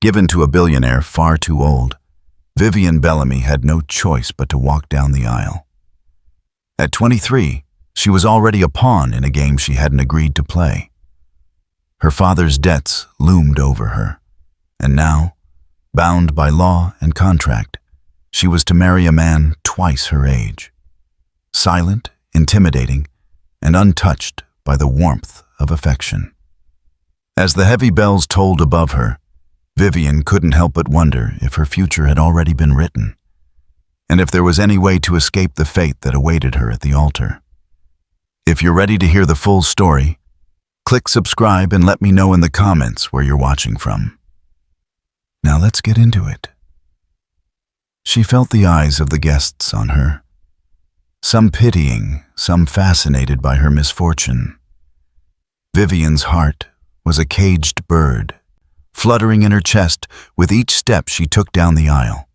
Given to a billionaire far too old, Vivienne Bellamy had no choice but to walk down the aisle. At 23, she was already a pawn in a game she hadn't agreed to play. Her father's debts loomed over her, and now, bound by law and contract, she was to marry a man twice her age. Silent, intimidating, and untouched by the warmth of affection. As the heavy bells tolled above her, Vivienne couldn't help but wonder if her future had already been written, and if there was any way to escape the fate that awaited her at the altar. If you're ready to hear the full story, click subscribe and let me know in the comments where you're watching from. Now let's get into it. She felt the eyes of the guests on her, some pitying, some fascinated by her misfortune. Vivienne's heart was a caged bird, fluttering in her chest with each step she took down the aisle.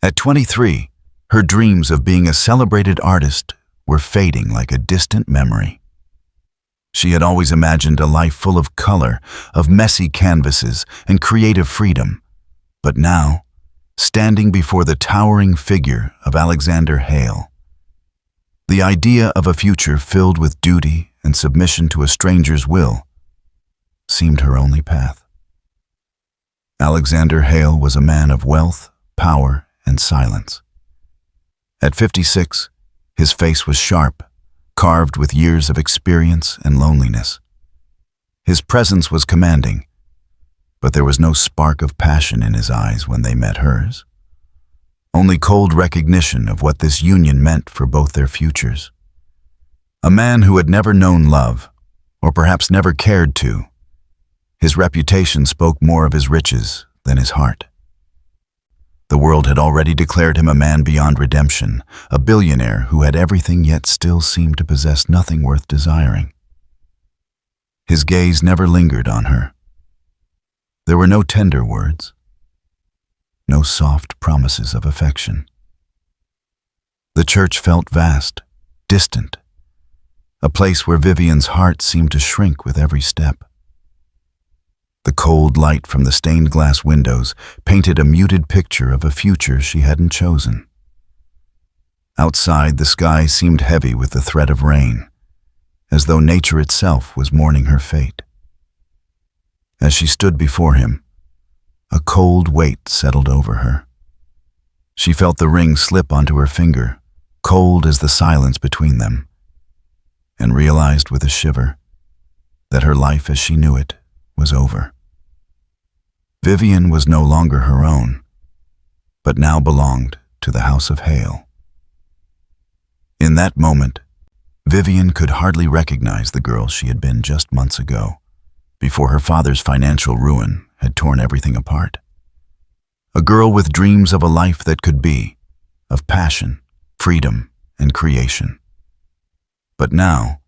At 23, her dreams of being a celebrated artist were fading like a distant memory. She had always imagined a life full of color, of messy canvases and creative freedom, but now, standing before the towering figure of Alexander Hale, the idea of a future filled with duty and submission to a stranger's will seemed her only path. Alexander Hale was a man of wealth, power, and silence. At 56, his face was sharp, carved with years of experience and loneliness. His presence was commanding, but there was no spark of passion in his eyes when they met hers. Only cold recognition of what this union meant for both their futures. A man who had never known love, or perhaps never cared to. His reputation spoke more of his riches than his heart. The world had already declared him a man beyond redemption, a billionaire who had everything yet still seemed to possess nothing worth desiring. His gaze never lingered on her. There were no tender words, no soft promises of affection. The church felt vast, distant, a place where Vivienne's heart seemed to shrink with every step. The cold light from the stained glass windows painted a muted picture of a future she hadn't chosen. Outside, the sky seemed heavy with the threat of rain, as though nature itself was mourning her fate. As she stood before him, a cold weight settled over her. She felt the ring slip onto her finger, cold as the silence between them, and realized with a shiver that her life as she knew it was over. Vivienne was no longer her own, but now belonged to the House of Hale. In that moment, Vivienne could hardly recognize the girl she had been just months ago, before her father's financial ruin had torn everything apart. A girl with dreams of a life that could be, of passion, freedom, and creation. But now,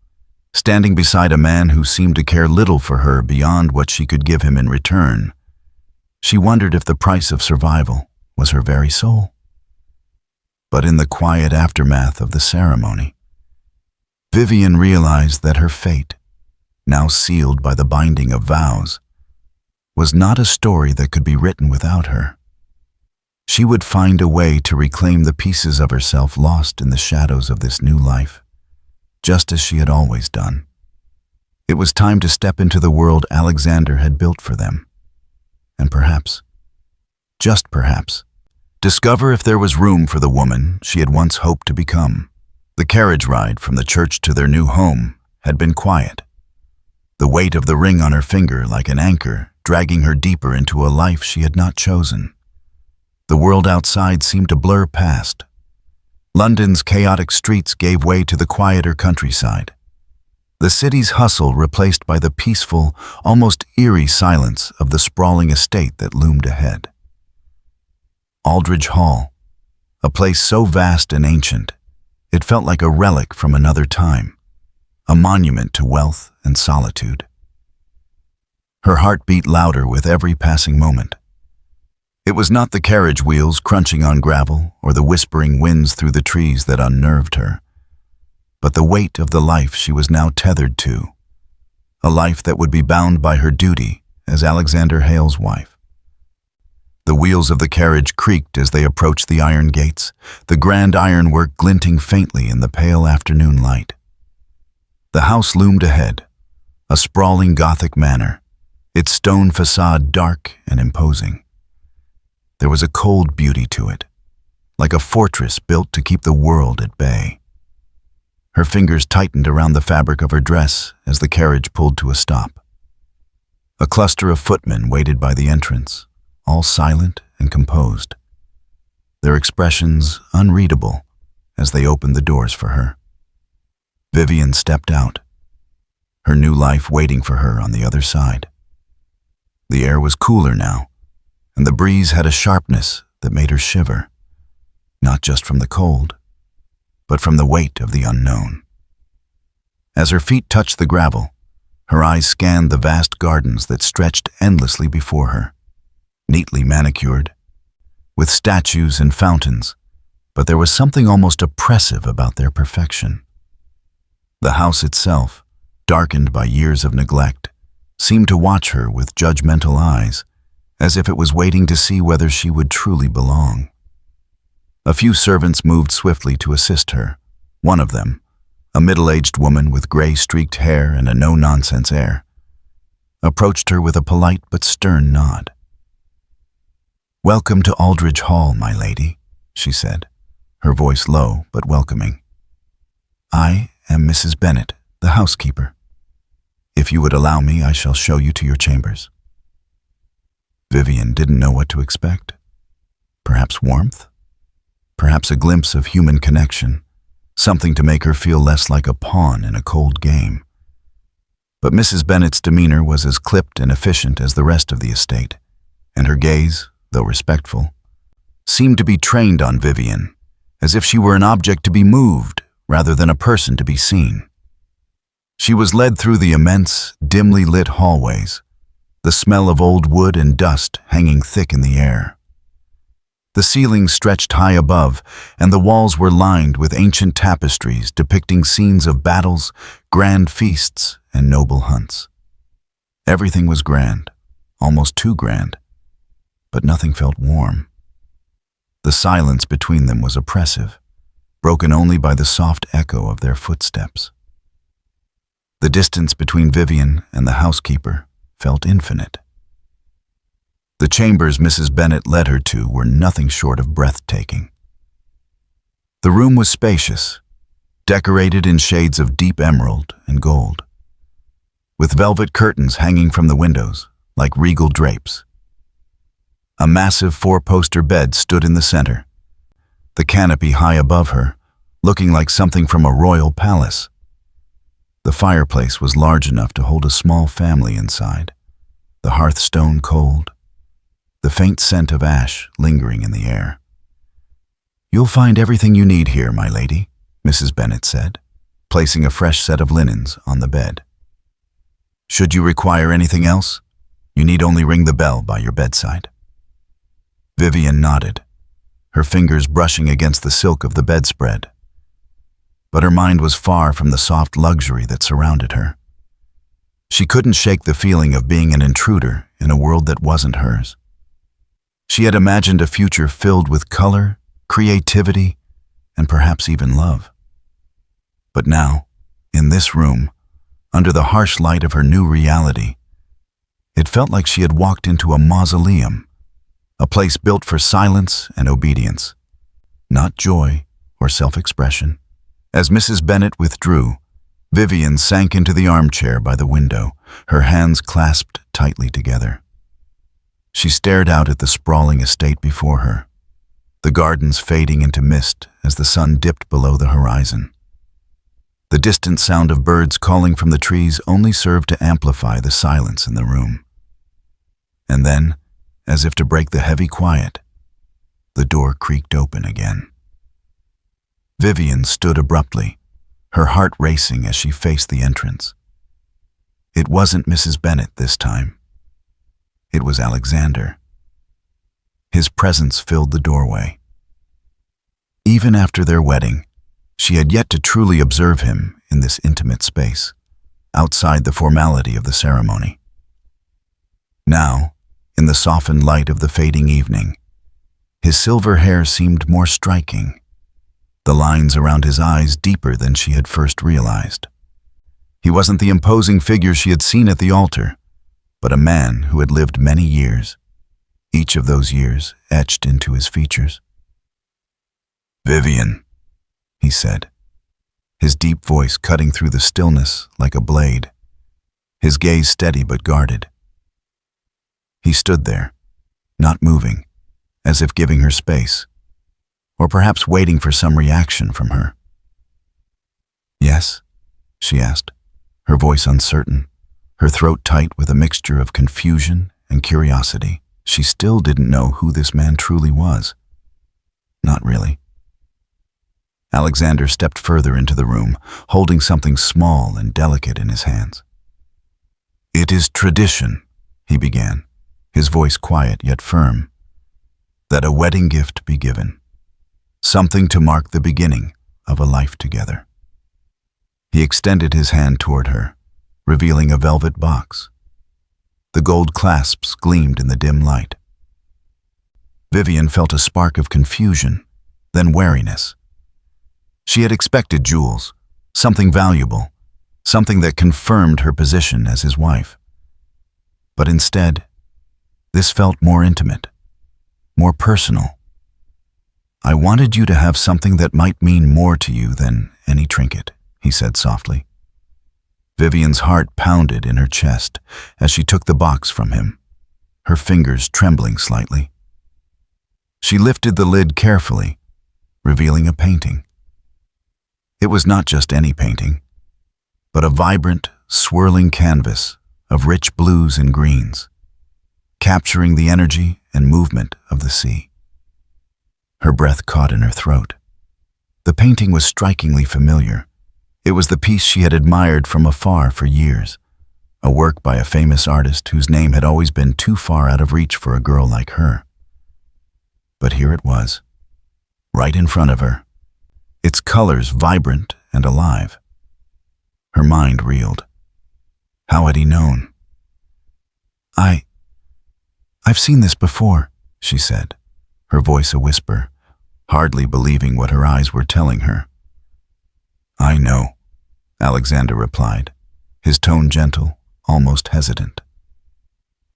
standing beside a man who seemed to care little for her beyond what she could give him in return, she wondered if the price of survival was her very soul. But in the quiet aftermath of the ceremony, Vivienne realized that her fate, now sealed by the binding of vows, was not a story that could be written without her. She would find a way to reclaim the pieces of herself lost in the shadows of this new life, just as she had always done. It was time to step into the world Alexander had built for them. And perhaps, just perhaps, discover if there was room for the woman she had once hoped to become. The carriage ride from the church to their new home had been quiet. The weight of the ring on her finger like an anchor, dragging her deeper into a life she had not chosen. The world outside seemed to blur past. London's chaotic streets gave way to the quieter countryside. The city's hustle replaced by the peaceful, almost eerie silence of the sprawling estate that loomed ahead. Aldridge Hall, a place so vast and ancient, it felt like a relic from another time, a monument to wealth and solitude. Her heart beat louder with every passing moment. It was not the carriage wheels crunching on gravel or the whispering winds through the trees that unnerved her, but the weight of the life she was now tethered to, a life that would be bound by her duty as Alexander Hale's wife. The wheels of the carriage creaked as they approached the iron gates, the grand ironwork glinting faintly in the pale afternoon light. The house loomed ahead, a sprawling Gothic manor, its stone facade dark and imposing. There was a cold beauty to it, like a fortress built to keep the world at bay. Her fingers tightened around the fabric of her dress as the carriage pulled to a stop. A cluster of footmen waited by the entrance, all silent and composed, their expressions unreadable as they opened the doors for her. Vivienne stepped out, her new life waiting for her on the other side. The air was cooler now, and the breeze had a sharpness that made her shiver, not just from the cold, but from the weight of the unknown. As her feet touched the gravel, her eyes scanned the vast gardens that stretched endlessly before her, neatly manicured, with statues and fountains, but there was something almost oppressive about their perfection. The house itself, darkened by years of neglect, seemed to watch her with judgmental eyes, as if it was waiting to see whether she would truly belong. A few servants moved swiftly to assist her. One of them, a middle-aged woman with gray-streaked hair and a no-nonsense air, approached her with a polite but stern nod. "Welcome to Aldridge Hall, my lady," she said, her voice low but welcoming. "I am Mrs. Bennet, the housekeeper. If you would allow me, I shall show you to your chambers." Vivienne didn't know what to expect. Perhaps warmth? Perhaps a glimpse of human connection, something to make her feel less like a pawn in a cold game. But Mrs. Bennet's demeanor was as clipped and efficient as the rest of the estate, and her gaze, though respectful, seemed to be trained on Vivienne, as if she were an object to be moved rather than a person to be seen. She was led through the immense, dimly lit hallways, the smell of old wood and dust hanging thick in the air. The ceiling stretched high above, and the walls were lined with ancient tapestries depicting scenes of battles, grand feasts, and noble hunts. Everything was grand, almost too grand, but nothing felt warm. The silence between them was oppressive, broken only by the soft echo of their footsteps. The distance between Vivienne and the housekeeper felt infinite. The chambers Mrs. Bennet led her to were nothing short of breathtaking. The room was spacious, decorated in shades of deep emerald and gold, with velvet curtains hanging from the windows like regal drapes. A massive four-poster bed stood in the center, the canopy high above her, looking like something from a royal palace. The fireplace was large enough to hold a small family inside, the hearthstone cold, the faint scent of ash lingering in the air. "You'll find everything you need here, my lady," Mrs. Bennet said, placing a fresh set of linens on the bed. "Should you require anything else, you need only ring the bell by your bedside." Vivienne nodded, her fingers brushing against the silk of the bedspread. But her mind was far from the soft luxury that surrounded her. She couldn't shake the feeling of being an intruder in a world that wasn't hers. She had imagined a future filled with color, creativity, and perhaps even love. But now, in this room, under the harsh light of her new reality, it felt like she had walked into a mausoleum, a place built for silence and obedience, not joy or self-expression. As Mrs. Bennet withdrew, Vivienne sank into the armchair by the window, her hands clasped tightly together. She stared out at the sprawling estate before her, the gardens fading into mist as the sun dipped below the horizon. The distant sound of birds calling from the trees only served to amplify the silence in the room. And then, as if to break the heavy quiet, the door creaked open again. Vivienne stood abruptly, her heart racing as she faced the entrance. It wasn't Mrs. Bennet this time. It was Alexander. His presence filled the doorway. Even after their wedding, she had yet to truly observe him in this intimate space, outside the formality of the ceremony. Now, in the softened light of the fading evening. His silver hair seemed more striking, the lines around his eyes deeper than she had first realized. He wasn't the imposing figure she had seen at the altar, but a man who had lived many years, each of those years etched into his features. "Vivienne," he said, his deep voice cutting through the stillness like a blade, his gaze steady but guarded. He stood there, not moving, as if giving her space, or perhaps waiting for some reaction from her. "Yes?" she asked, her voice uncertain, her throat tight with a mixture of confusion and curiosity. She still didn't know who this man truly was. Not really. Alexander stepped further into the room, holding something small and delicate in his hands. "It is tradition," he began, his voice quiet yet firm, "that a wedding gift be given, something to mark the beginning of a life together." He extended his hand toward her, revealing a velvet box. The gold clasps gleamed in the dim light. Vivienne felt a spark of confusion, then wariness. She had expected jewels, something valuable, something that confirmed her position as his wife. But instead, this felt more intimate, more personal. "I wanted you to have something that might mean more to you than any trinket," he said softly. Vivienne's heart pounded in her chest as she took the box from him, her fingers trembling slightly. She lifted the lid carefully, revealing a painting. It was not just any painting, but a vibrant, swirling canvas of rich blues and greens, capturing the energy and movement of the sea. Her breath caught in her throat. The painting was strikingly familiar. It was the piece she had admired from afar for years, a work by a famous artist whose name had always been too far out of reach for a girl like her. But here it was, right in front of her, its colors vibrant and alive. Her mind reeled. How had he known? I've seen this before," she said, her voice a whisper, hardly believing what her eyes were telling her. "I know," Alexander replied, his tone gentle, almost hesitant.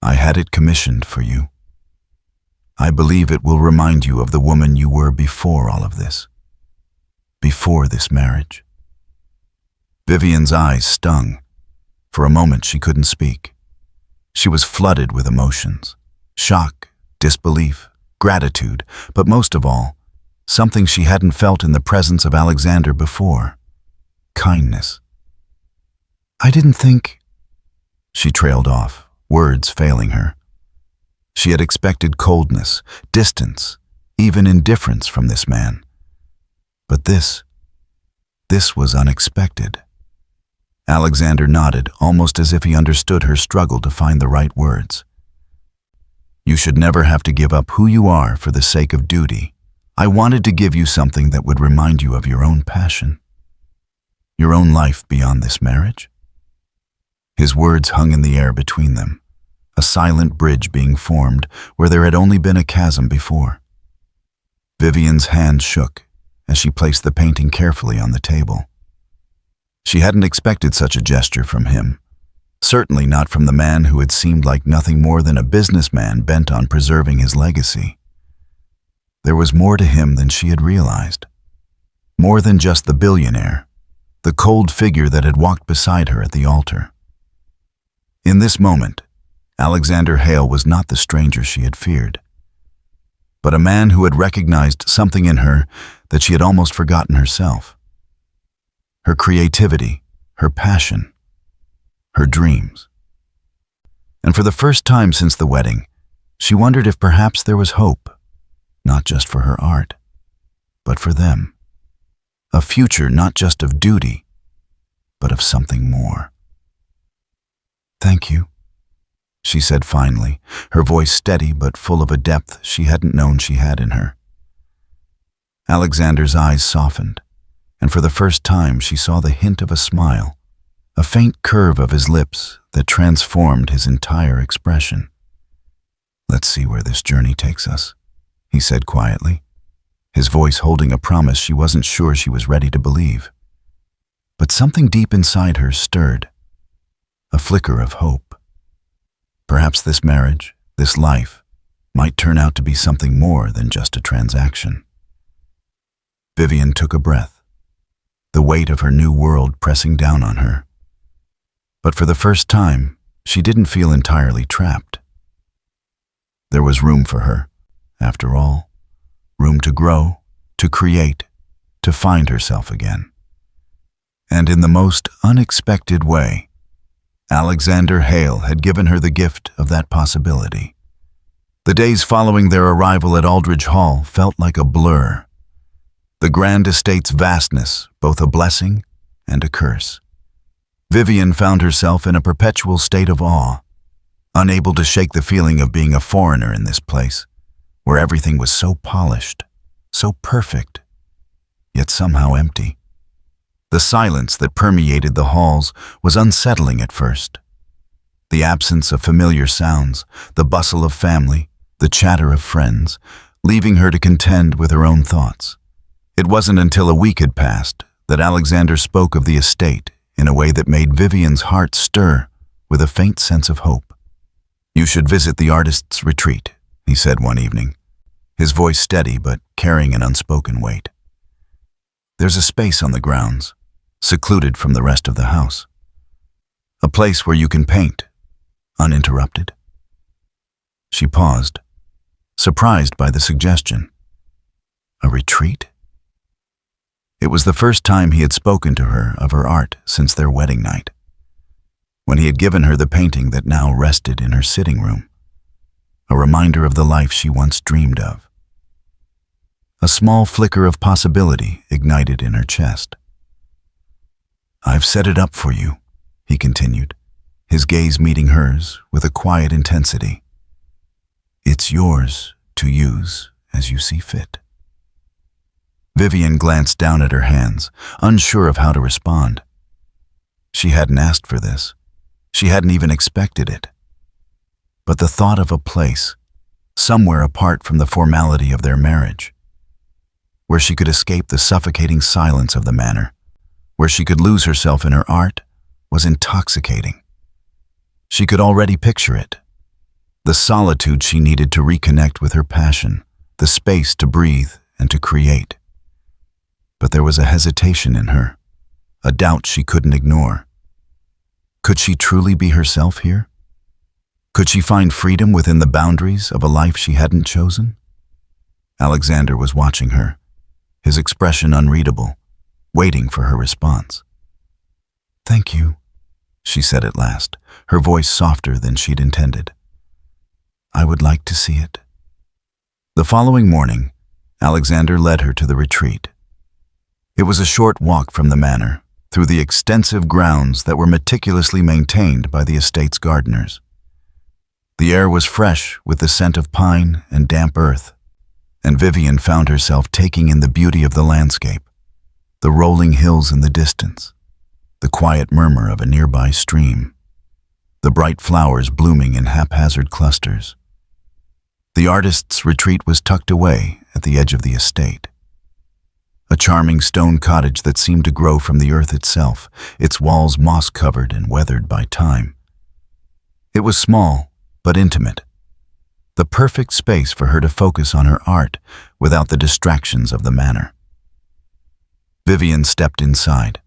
"I had it commissioned for you. I believe it will remind you of the woman you were before all of this. Before this marriage." Vivienne's eyes stung. For a moment she couldn't speak. She was flooded with emotions. Shock, disbelief, gratitude, but most of all, something she hadn't felt in the presence of Alexander before. Kindness. "I didn't think—" She trailed off, words failing her. She had expected coldness, distance, even indifference from this man. But this was unexpected. Alexander nodded, almost as if he understood her struggle to find the right words. "You should never have to give up who you are for the sake of duty. I wanted to give you something that would remind you of your own passion. Your own life beyond this marriage." His words hung in the air between them, a silent bridge being formed where there had only been a chasm before. Vivienne's hand shook as she placed the painting carefully on the table. She hadn't expected such a gesture from him, certainly not from the man who had seemed like nothing more than a businessman bent on preserving his legacy. There was more to him than she had realized. More than just the billionaire, the cold figure that had walked beside her at the altar. In this moment, Alexander Hale was not the stranger she had feared, but a man who had recognized something in her that she had almost forgotten herself. Her creativity, her passion, her dreams. And for the first time since the wedding, she wondered if perhaps there was hope, not just for her art, but for them. A future not just of duty, but of something more. "Thank you," she said finally, her voice steady but full of a depth she hadn't known she had in her. Alexander's eyes softened, and for the first time she saw the hint of a smile, a faint curve of his lips that transformed his entire expression. Let's see where this journey takes us, he said quietly, his voice holding a promise she wasn't sure she was ready to believe. But something deep inside her stirred, a flicker of hope. Perhaps this marriage, this life, might turn out to be something more than just a transaction. Vivienne took a breath, the weight of her new world pressing down on her. But for the first time, she didn't feel entirely trapped. There was room for her, after all, room to grow, to create, to find herself again. And in the most unexpected way, Alexander Hale had given her the gift of that possibility. The days following their arrival at Aldridge Hall felt like a blur. The grand estate's vastness, both a blessing and a curse. Vivienne found herself in a perpetual state of awe, unable to shake the feeling of being a foreigner in this place, where everything was so polished, so perfect, yet somehow empty. The silence that permeated the halls was unsettling at first. The absence of familiar sounds, the bustle of family, the chatter of friends, leaving her to contend with her own thoughts. It wasn't until a week had passed that Alexander spoke of the estate in a way that made Vivienne's heart stir with a faint sense of hope. "You should visit the artist's retreat," he said one evening, his voice steady but carrying an unspoken weight. "There's a space on the grounds, secluded from the rest of the house. A place where you can paint, uninterrupted." She paused, surprised by the suggestion. A retreat? It was the first time he had spoken to her of her art since their wedding night, when he had given her the painting that now rested in her sitting room, a reminder of the life she once dreamed of. A small flicker of possibility ignited in her chest. "I've set it up for you," he continued, his gaze meeting hers with a quiet intensity. "It's yours to use as you see fit." Vivienne glanced down at her hands, unsure of how to respond. She hadn't asked for this. She hadn't even expected it. But the thought of a place, somewhere apart from the formality of their marriage, where she could escape the suffocating silence of the manor, where she could lose herself in her art, was intoxicating. She could already picture it. The solitude she needed to reconnect with her passion, the space to breathe and to create. But there was a hesitation in her, a doubt she couldn't ignore. Could she truly be herself here? Could she find freedom within the boundaries of a life she hadn't chosen? Alexander was watching her, his expression unreadable, waiting for her response. "Thank you," she said at last, her voice softer than she'd intended. "I would like to see it." The following morning, Alexander led her to the retreat. It was a short walk from the manor, through the extensive grounds that were meticulously maintained by the estate's gardeners. The air was fresh with the scent of pine and damp earth, and Vivienne found herself taking in the beauty of the landscape, the rolling hills in the distance, the quiet murmur of a nearby stream, the bright flowers blooming in haphazard clusters. The artist's retreat was tucked away at the edge of the estate. A charming stone cottage that seemed to grow from the earth itself, its walls moss-covered and weathered by time. It was small, but intimate, the perfect space for her to focus on her art without the distractions of the manor. Vivienne stepped inside,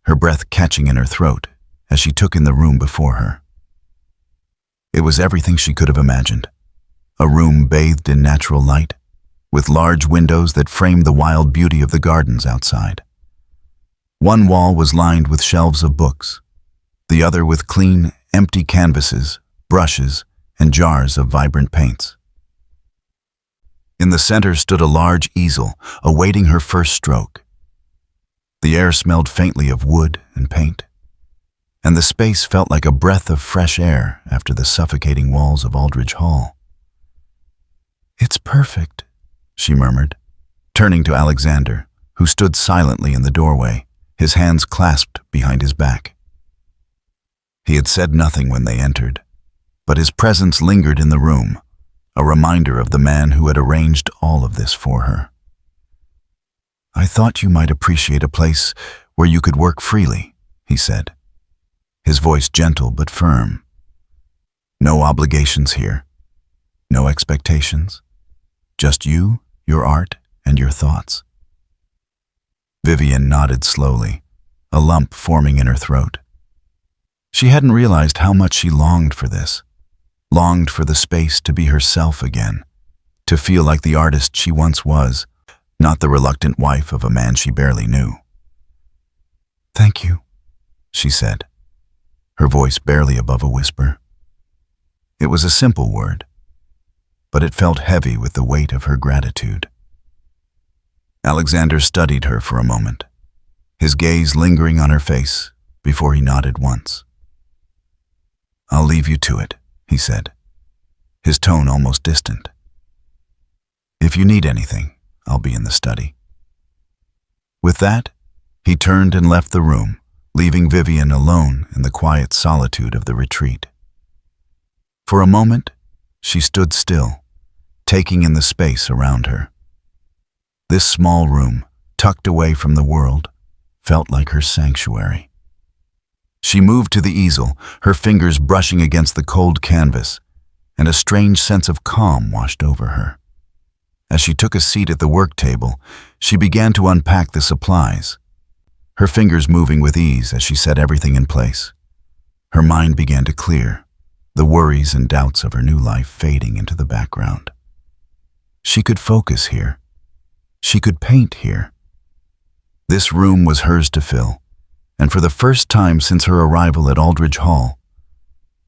her breath catching in her throat as she took in the room before her. It was everything she could have imagined, a room bathed in natural light, with large windows that framed the wild beauty of the gardens outside. One wall was lined with shelves of books, the other with clean, empty canvases, brushes, and jars of vibrant paints. In the center stood a large easel, awaiting her first stroke. The air smelled faintly of wood and paint, and the space felt like a breath of fresh air after the suffocating walls of Aldridge Hall. "It's perfect," she murmured, turning to Alexander, who stood silently in the doorway, his hands clasped behind his back. He had said nothing when they entered, but his presence lingered in the room, a reminder of the man who had arranged all of this for her. "I thought you might appreciate a place where you could work freely," he said, his voice gentle but firm. "No obligations here, no expectations, just you, your art, and your thoughts." Vivienne nodded slowly, a lump forming in her throat. She hadn't realized how much she longed for this, longed for the space to be herself again, to feel like the artist she once was, not the reluctant wife of a man she barely knew. "Thank you," she said, her voice barely above a whisper. It was a simple word, but it felt heavy with the weight of her gratitude. Alexander studied her for a moment, his gaze lingering on her face before he nodded once. "I'll leave you to it," he said, his tone almost distant. "If you need anything, I'll be in the study." With that, he turned and left the room, leaving Vivienne alone in the quiet solitude of the retreat. For a moment, she stood still, taking in the space around her. This small room, tucked away from the world, felt like her sanctuary. She moved to the easel, her fingers brushing against the cold canvas, and a strange sense of calm washed over her. As she took a seat at the work table, she began to unpack the supplies, her fingers moving with ease as she set everything in place. Her mind began to clear, the worries and doubts of her new life fading into the background. She could focus here. She could paint here. This room was hers to fill, and for the first time since her arrival at Aldridge Hall,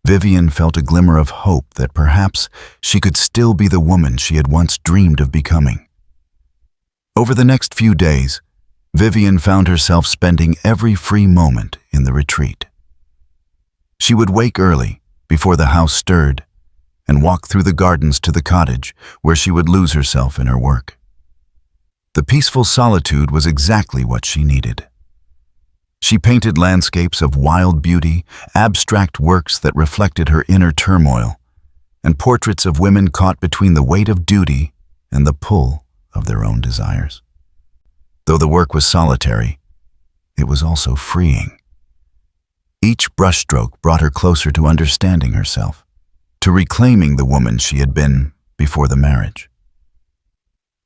Vivienne felt a glimmer of hope that perhaps she could still be the woman she had once dreamed of becoming. Over the next few days, Vivienne found herself spending every free moment in the retreat. She would wake early, before the house stirred, and walk through the gardens to the cottage, where she would lose herself in her work. The peaceful solitude was exactly what she needed. She painted landscapes of wild beauty, abstract works that reflected her inner turmoil, and portraits of women caught between the weight of duty and the pull of their own desires. Though the work was solitary, it was also freeing. Each brushstroke brought her closer to understanding herself, to reclaiming the woman she had been before the marriage.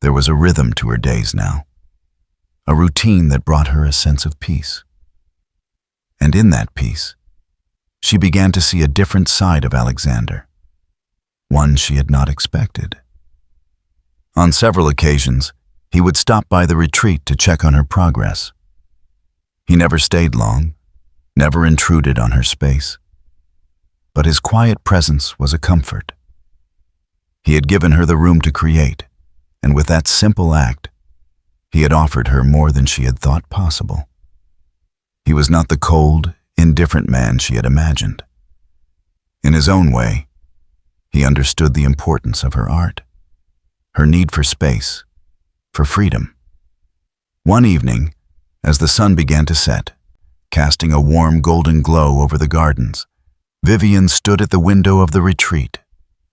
There was a rhythm to her days now, a routine that brought her a sense of peace. And in that peace, she began to see a different side of Alexander, one she had not expected. On several occasions, he would stop by the retreat to check on her progress. He never stayed long, never intruded on her space, but his quiet presence was a comfort. He had given her the room to create, and with that simple act, he had offered her more than she had thought possible. He was not the cold, indifferent man she had imagined. In his own way, he understood the importance of her art, her need for space, for freedom. One evening, as the sun began to set, casting a warm golden glow over the gardens, Vivienne stood at the window of the retreat,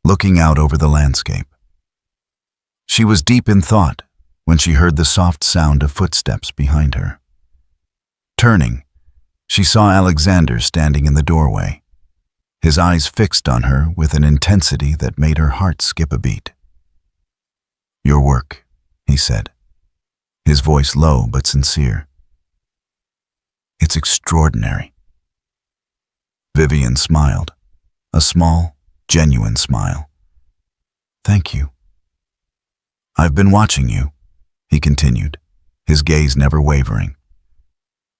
looking out over the landscape. She was deep in thought when she heard the soft sound of footsteps behind her. Turning, she saw Alexander standing in the doorway, his eyes fixed on her with an intensity that made her heart skip a beat. "Your work," he said, his voice low but sincere. "It's extraordinary." Vivienne smiled, a small, genuine smile. "Thank you." "I've been watching you," he continued, his gaze never wavering.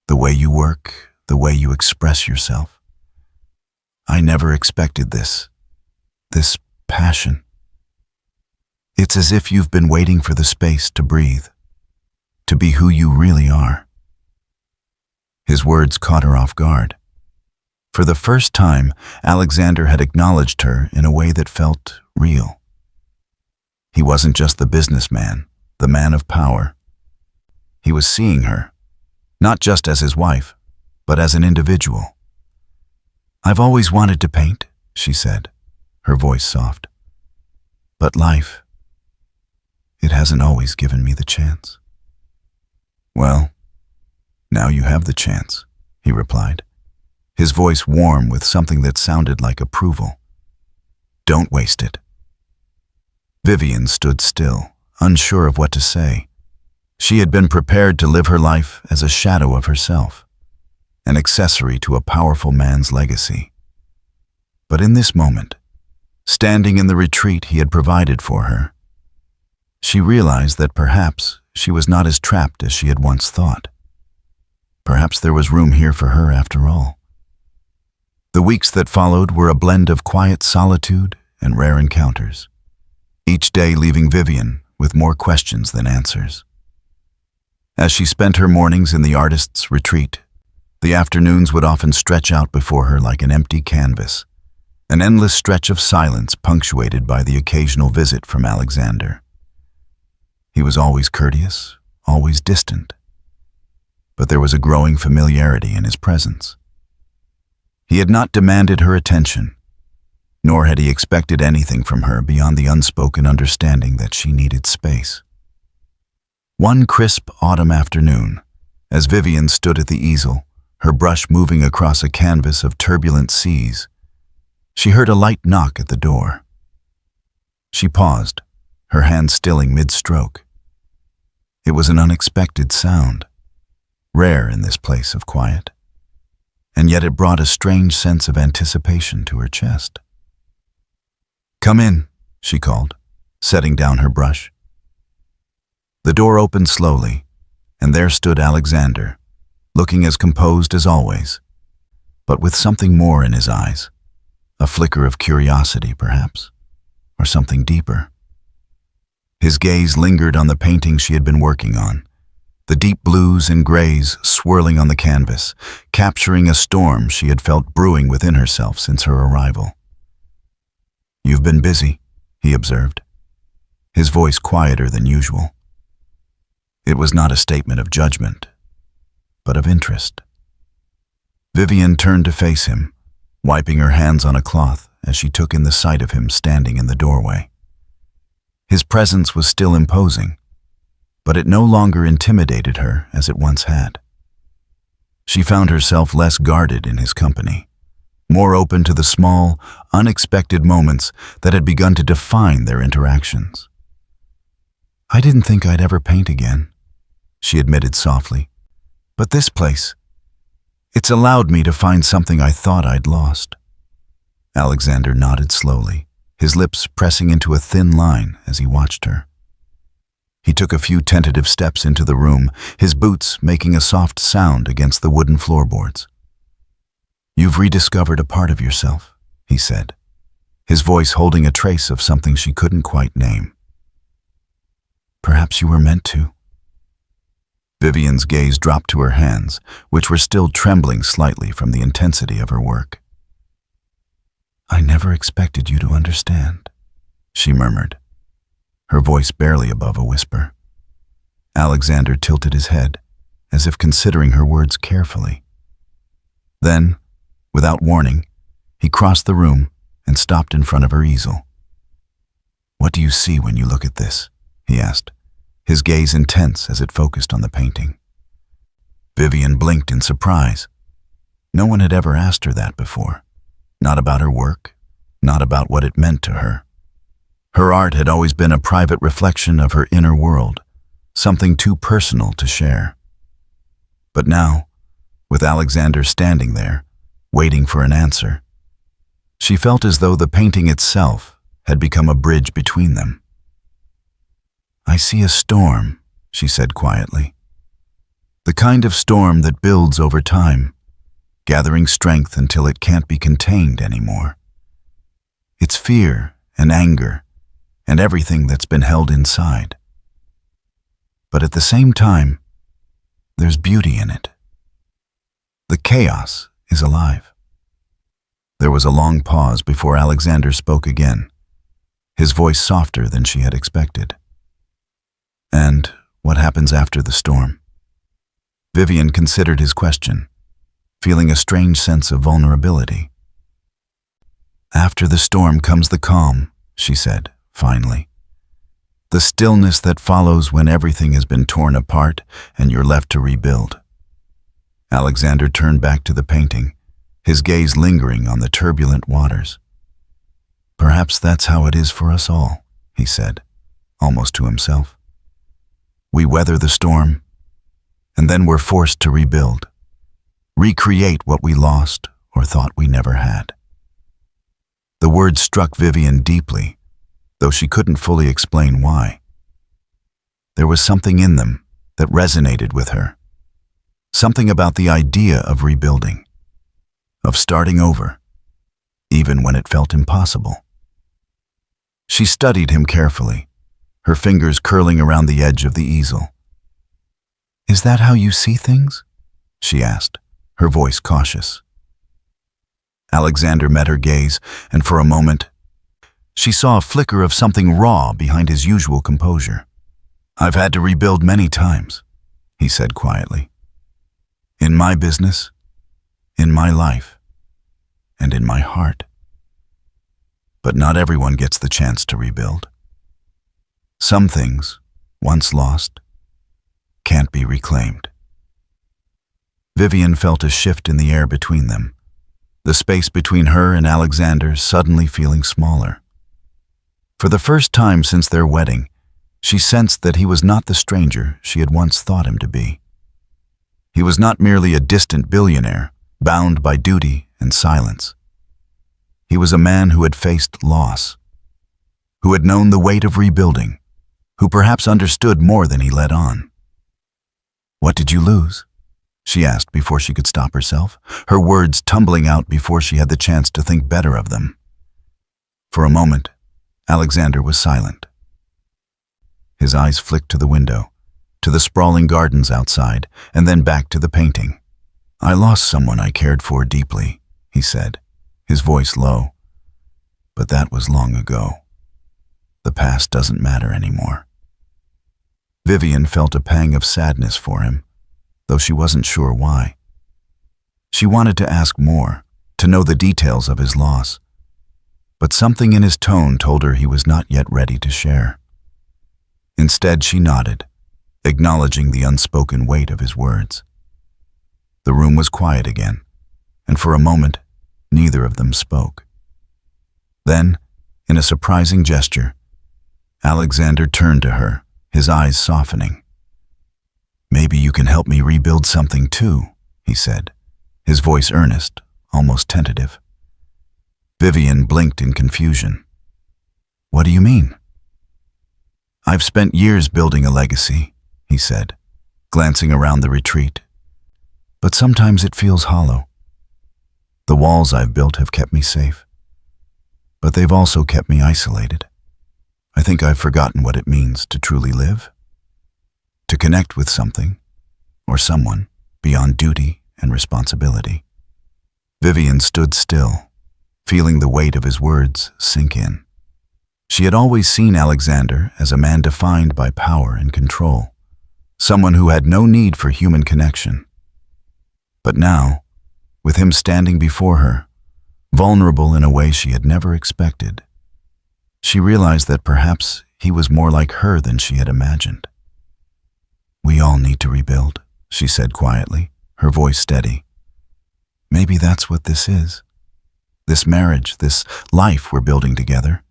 "The way you work, the way you express yourself. I never expected this passion. It's as if you've been waiting for the space to breathe, to be who you really are." His words caught her off guard. For the first time, Alexander had acknowledged her in a way that felt real. He wasn't just the businessman, the man of power. He was seeing her, not just as his wife, but as an individual. "I've always wanted to paint," she said, her voice soft. But life, it hasn't always given me the chance. Well, now you have the chance, he replied, his voice warm with something that sounded like approval. Don't waste it. Vivienne stood still, unsure of what to say. She had been prepared to live her life as a shadow of herself, an accessory to a powerful man's legacy. But in this moment, standing in the retreat he had provided for her, she realized that perhaps she was not as trapped as she had once thought. Perhaps there was room here for her after all. The weeks that followed were a blend of quiet solitude and rare encounters, each day leaving Vivienne with more questions than answers. As she spent her mornings in the artist's retreat, the afternoons would often stretch out before her like an empty canvas, an endless stretch of silence punctuated by the occasional visit from Alexander. He was always courteous, always distant, but there was a growing familiarity in his presence. He had not demanded her attention, nor had he expected anything from her beyond the unspoken understanding that she needed space. One crisp autumn afternoon, as Vivienne stood at the easel, her brush moving across a canvas of turbulent seas, she heard a light knock at the door. She paused, her hand stilling mid-stroke. It was an unexpected sound, rare in this place of quiet, and yet it brought a strange sense of anticipation to her chest. "Come in," she called, setting down her brush. The door opened slowly, and there stood Alexander, looking as composed as always, but with something more in his eyes, a flicker of curiosity, perhaps, or something deeper. His gaze lingered on the painting she had been working on, the deep blues and grays swirling on the canvas, capturing a storm she had felt brewing within herself since her arrival. "You've been busy," he observed, his voice quieter than usual. It was not a statement of judgment, but of interest. Vivienne turned to face him, wiping her hands on a cloth as she took in the sight of him standing in the doorway. His presence was still imposing, but it no longer intimidated her as it once had. She found herself less guarded in his company, more open to the small, unexpected moments that had begun to define their interactions. "I didn't think I'd ever paint again," she admitted softly, "but this place, it's allowed me to find something I thought I'd lost." Alexander nodded slowly, his lips pressing into a thin line as he watched her. He took a few tentative steps into the room, his boots making a soft sound against the wooden floorboards. "You've rediscovered a part of yourself," he said, his voice holding a trace of something she couldn't quite name. "Perhaps you were meant to." Vivienne's gaze dropped to her hands, which were still trembling slightly from the intensity of her work. "I never expected you to understand," she murmured, her voice barely above a whisper. Alexander tilted his head, as if considering her words carefully. Then, without warning, he crossed the room and stopped in front of her easel. "What do you see when you look at this?" he asked, his gaze intense as it focused on the painting. Vivienne blinked in surprise. No one had ever asked her that before. Not about her work, not about what it meant to her. Her art had always been a private reflection of her inner world, something too personal to share. But now, with Alexander standing there, waiting for an answer, she felt as though the painting itself had become a bridge between them. "I see a storm," she said quietly. "The kind of storm that builds over time, gathering strength until it can't be contained anymore. It's fear and anger and everything that's been held inside. But at the same time, there's beauty in it. The chaos is alive." There was a long pause before Alexander spoke again, his voice softer than she had expected. "And what happens after the storm?" Vivienne considered his question, feeling a strange sense of vulnerability. "After the storm comes the calm," she said, finally. The stillness that follows when everything has been torn apart and you're left to rebuild. Alexander turned back to the painting, his gaze lingering on the turbulent waters. Perhaps that's how it is for us all, he said, almost to himself. We weather the storm, and then we're forced to rebuild, recreate what we lost or thought we never had. The words struck Vivienne deeply, though she couldn't fully explain why. There was something in them that resonated with her, something about the idea of rebuilding, of starting over, even when it felt impossible. She studied him carefully, her fingers curling around the edge of the easel. "Is that how you see things?" she asked, her voice cautious. Alexander met her gaze, and for a moment, she saw a flicker of something raw behind his usual composure. "I've had to rebuild many times," he said quietly. "In my business, in my life, and in my heart. But not everyone gets the chance to rebuild. Some things, once lost, can't be reclaimed." Vivienne felt a shift in the air between them, the space between her and Alexander suddenly feeling smaller. For the first time since their wedding, she sensed that he was not the stranger she had once thought him to be. He was not merely a distant billionaire, bound by duty and silence. He was a man who had faced loss, who had known the weight of rebuilding, who perhaps understood more than he let on. "What did you lose?" she asked before she could stop herself, her words tumbling out before she had the chance to think better of them. For a moment, Alexander was silent. His eyes flicked to the window, to the sprawling gardens outside, and then back to the painting. "I lost someone I cared for deeply," he said, his voice low. "But that was long ago. The past doesn't matter anymore." Vivienne felt a pang of sadness for him, though she wasn't sure why. She wanted to ask more, to know the details of his loss, but something in his tone told her he was not yet ready to share. Instead, she nodded, acknowledging the unspoken weight of his words. The room was quiet again, and for a moment, neither of them spoke. Then, in a surprising gesture, Alexander turned to her, his eyes softening. "Maybe you can help me rebuild something too," he said, his voice earnest, almost tentative. Vivienne blinked in confusion. "What do you mean?" "I've spent years building a legacy," he said, glancing around the retreat. "But sometimes it feels hollow. The walls I've built have kept me safe, but they've also kept me isolated. I think I've forgotten what it means to truly live, to connect with something or someone beyond duty and responsibility." Vivienne stood still, feeling the weight of his words sink in. She had always seen Alexander as a man defined by power and control, someone who had no need for human connection. But now, with him standing before her, vulnerable in a way she had never expected, she realized that perhaps he was more like her than she had imagined. "We all need to rebuild," she said quietly, her voice steady. "Maybe that's what this is. This marriage, this life we're building together.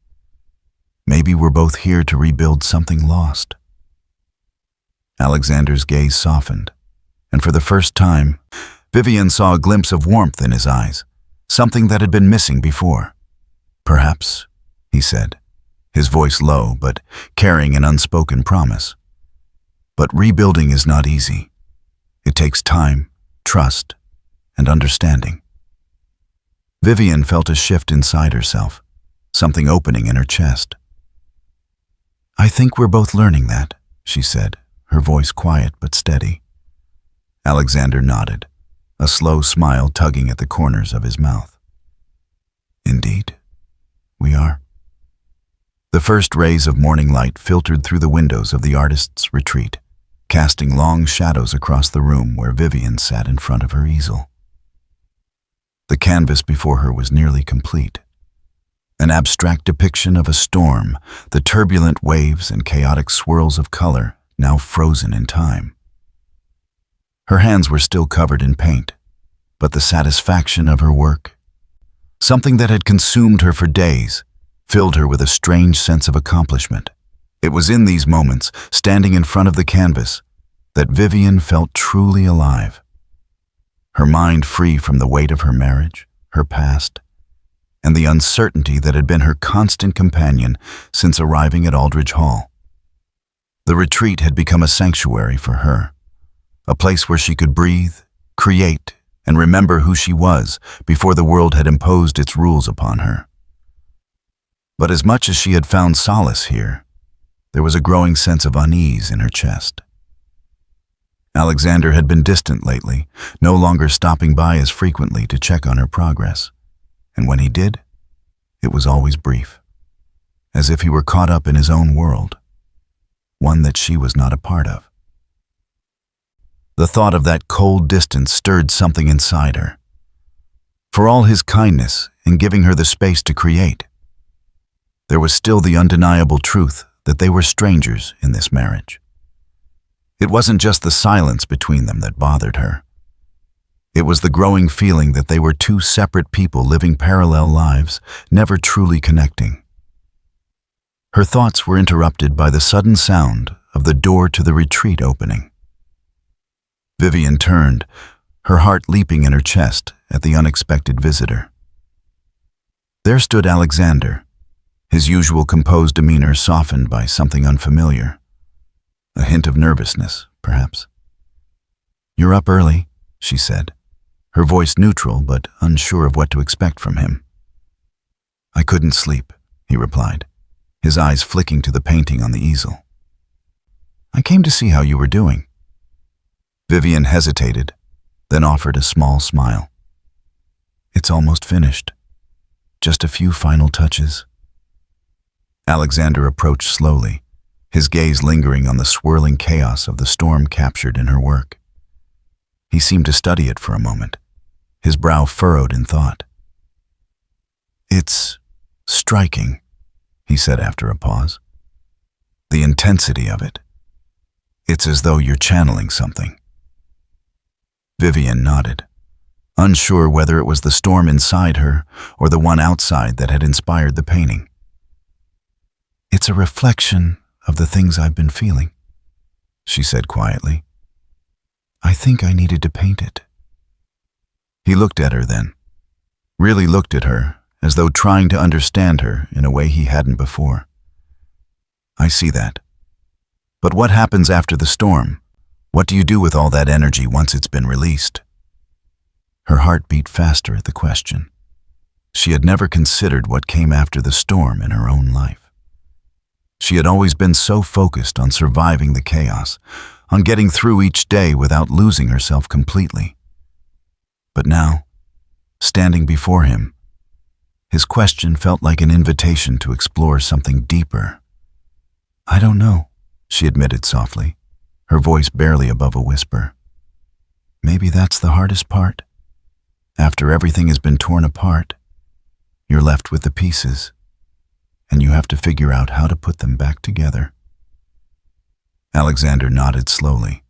Maybe we're both here to rebuild something lost." Alexander's gaze softened, and for the first time, Vivienne saw a glimpse of warmth in his eyes, something that had been missing before. "Perhaps," he said, his voice low but carrying an unspoken promise. "But rebuilding is not easy. It takes time, trust, and understanding." Vivienne felt a shift inside herself, something opening in her chest. "I think we're both learning that," she said, her voice quiet but steady. Alexander nodded, a slow smile tugging at the corners of his mouth. "Indeed, we are." The first rays of morning light filtered through the windows of the artist's retreat, casting long shadows across the room where Vivienne sat in front of her easel. The canvas before her was nearly complete, an abstract depiction of a storm, the turbulent waves and chaotic swirls of color now frozen in time. Her hands were still covered in paint, but the satisfaction of her work, something that had consumed her for days, filled her with a strange sense of accomplishment. It was in these moments, standing in front of the canvas, that Vivienne felt truly alive. Her mind free from the weight of her marriage, her past, and the uncertainty that had been her constant companion since arriving at Aldridge Hall. The retreat had become a sanctuary for her, a place where she could breathe, create, and remember who she was before the world had imposed its rules upon her. But as much as she had found solace here, there was a growing sense of unease in her chest. Alexander had been distant lately, no longer stopping by as frequently to check on her progress. And when he did, it was always brief, as if he were caught up in his own world, one that she was not a part of. The thought of that cold distance stirred something inside her. For all his kindness in giving her the space to create, there was still the undeniable truth that they were strangers in this marriage. It wasn't just the silence between them that bothered her. It was the growing feeling that they were two separate people living parallel lives, never truly connecting. Her thoughts were interrupted by the sudden sound of the door to the retreat opening. Vivienne turned, her heart leaping in her chest at the unexpected visitor. There stood Alexander, his usual composed demeanor softened by something unfamiliar. A hint of nervousness, perhaps. "You're up early," she said, her voice neutral but unsure of what to expect from him. "I couldn't sleep," he replied, his eyes flicking to the painting on the easel. "I came to see how you were doing." Vivienne hesitated, then offered a small smile. "It's almost finished. Just a few final touches." Alexander approached slowly, his gaze lingering on the swirling chaos of the storm captured in her work. He seemed to study it for a moment, his brow furrowed in thought. "It's striking," he said after a pause. "The intensity of it. It's as though you're channeling something." Vivienne nodded, unsure whether it was the storm inside her or the one outside that had inspired the painting. "It's a reflection of the things I've been feeling," she said quietly. "I think I needed to paint it." He looked at her then, really looked at her, as though trying to understand her in a way he hadn't before. "I see that. But what happens after the storm? What do you do with all that energy once it's been released?" Her heart beat faster at the question. She had never considered what came after the storm in her own life. She had always been so focused on surviving the chaos, on getting through each day without losing herself completely. But now, standing before him, his question felt like an invitation to explore something deeper. "I don't know," she admitted softly, her voice barely above a whisper. "Maybe that's the hardest part. After everything has been torn apart, you're left with the pieces, and you have to figure out how to put them back together." Alexander nodded slowly,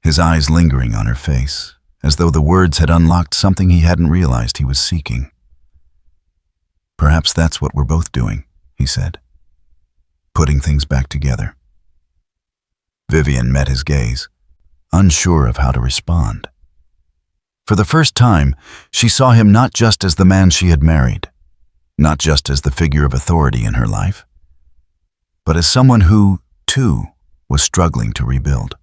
his eyes lingering on her face, as though the words had unlocked something he hadn't realized he was seeking. "Perhaps that's what we're both doing," he said. "Putting things back together." Vivienne met his gaze, unsure of how to respond. For the first time, she saw him not just as the man she had married, not just as the figure of authority in her life, but as someone who, too, was struggling to rebuild.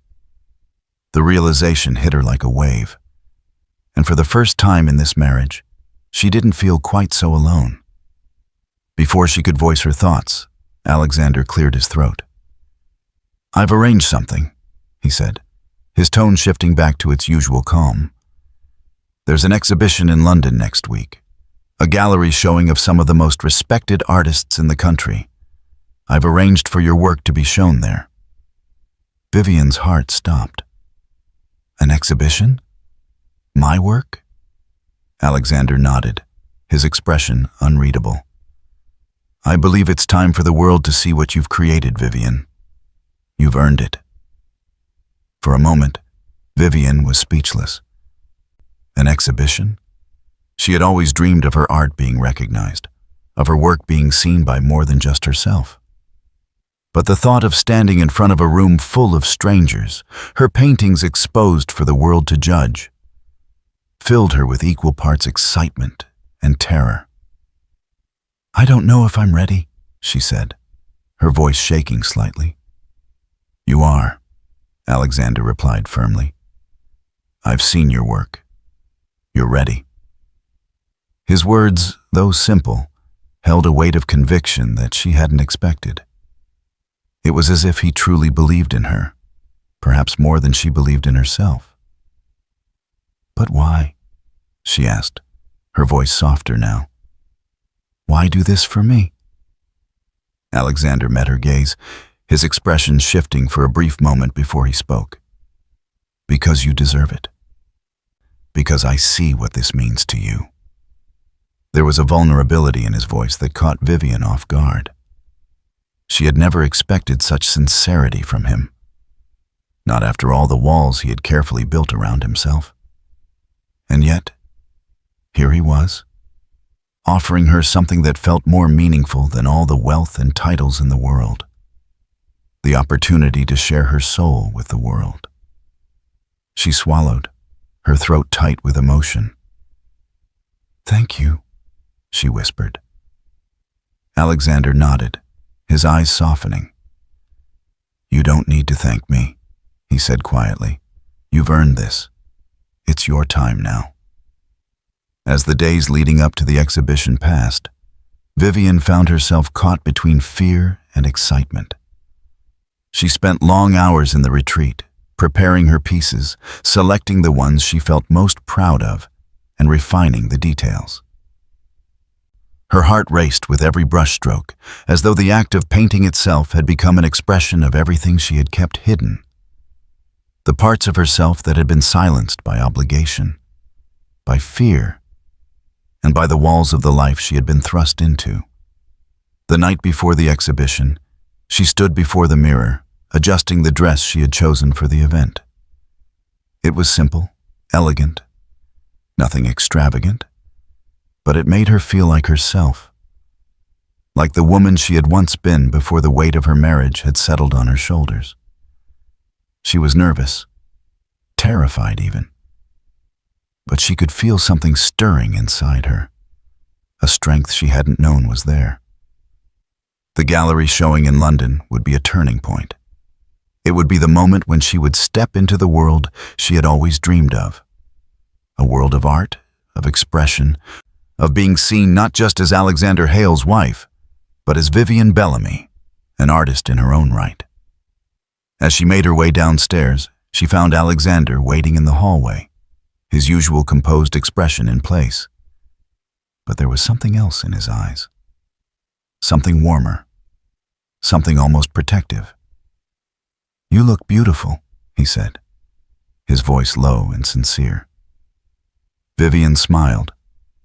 The realization hit her like a wave, and for the first time in this marriage, she didn't feel quite so alone. Before she could voice her thoughts, Alexander cleared his throat. "I've arranged something," he said, his tone shifting back to its usual calm. "There's an exhibition in London next week, a gallery showing of some of the most respected artists in the country. I've arranged for your work to be shown there." Vivienne's heart stopped. "An exhibition? My work?" Alexander nodded, his expression unreadable. I believe it's time for the world to see what you've created, Vivienne. You've earned it." For a moment, Vivienne was speechless. An exhibition? She had always dreamed of her art being recognized, of her work being seen by more than just herself. But the thought of standing in front of a room full of strangers, her paintings exposed for the world to judge, filled her with equal parts excitement and terror. "I don't know if I'm ready," she said, her voice shaking slightly. "You are," Alexander replied firmly. "I've seen your work. You're ready." His words, though simple, held a weight of conviction that she hadn't expected. It was as if he truly believed in her, perhaps more than she believed in herself. "But why?" she asked, her voice softer now. "Why do this for me?" Alexander met her gaze, his expression shifting for a brief moment before he spoke. "Because you deserve it. Because I see what this means to you." There was a vulnerability in his voice that caught Vivienne off guard. She had never expected such sincerity from him, not after all the walls he had carefully built around himself. And yet, here he was, offering her something that felt more meaningful than all the wealth and titles in the world. The opportunity to share her soul with the world. She swallowed, her throat tight with emotion. "Thank you," she whispered. Alexander nodded, his eyes softening. "You don't need to thank me," he said quietly. "You've earned this. It's your time now." As the days leading up to the exhibition passed, Vivienne found herself caught between fear and excitement. She spent long hours in the retreat, preparing her pieces, selecting the ones she felt most proud of, and refining the details. Her heart raced with every brushstroke, as though the act of painting itself had become an expression of everything she had kept hidden. The parts of herself that had been silenced by obligation, by fear, and by the walls of the life she had been thrust into. The night before the exhibition, she stood before the mirror, adjusting the dress she had chosen for the event. It was simple, elegant, nothing extravagant, but it made her feel like herself, like the woman she had once been before the weight of her marriage had settled on her shoulders. She was nervous, terrified even, but she could feel something stirring inside her, a strength she hadn't known was there. The gallery showing in London would be a turning point. It would be the moment when she would step into the world she had always dreamed of. A world of art, of expression, of being seen not just as Alexander Hale's wife, but as Vivienne Bellamy, an artist in her own right. As she made her way downstairs, she found Alexander waiting in the hallway, his usual composed expression in place. But there was something else in his eyes. Something warmer. Something almost protective. "You look beautiful," he said, his voice low and sincere. Vivienne smiled,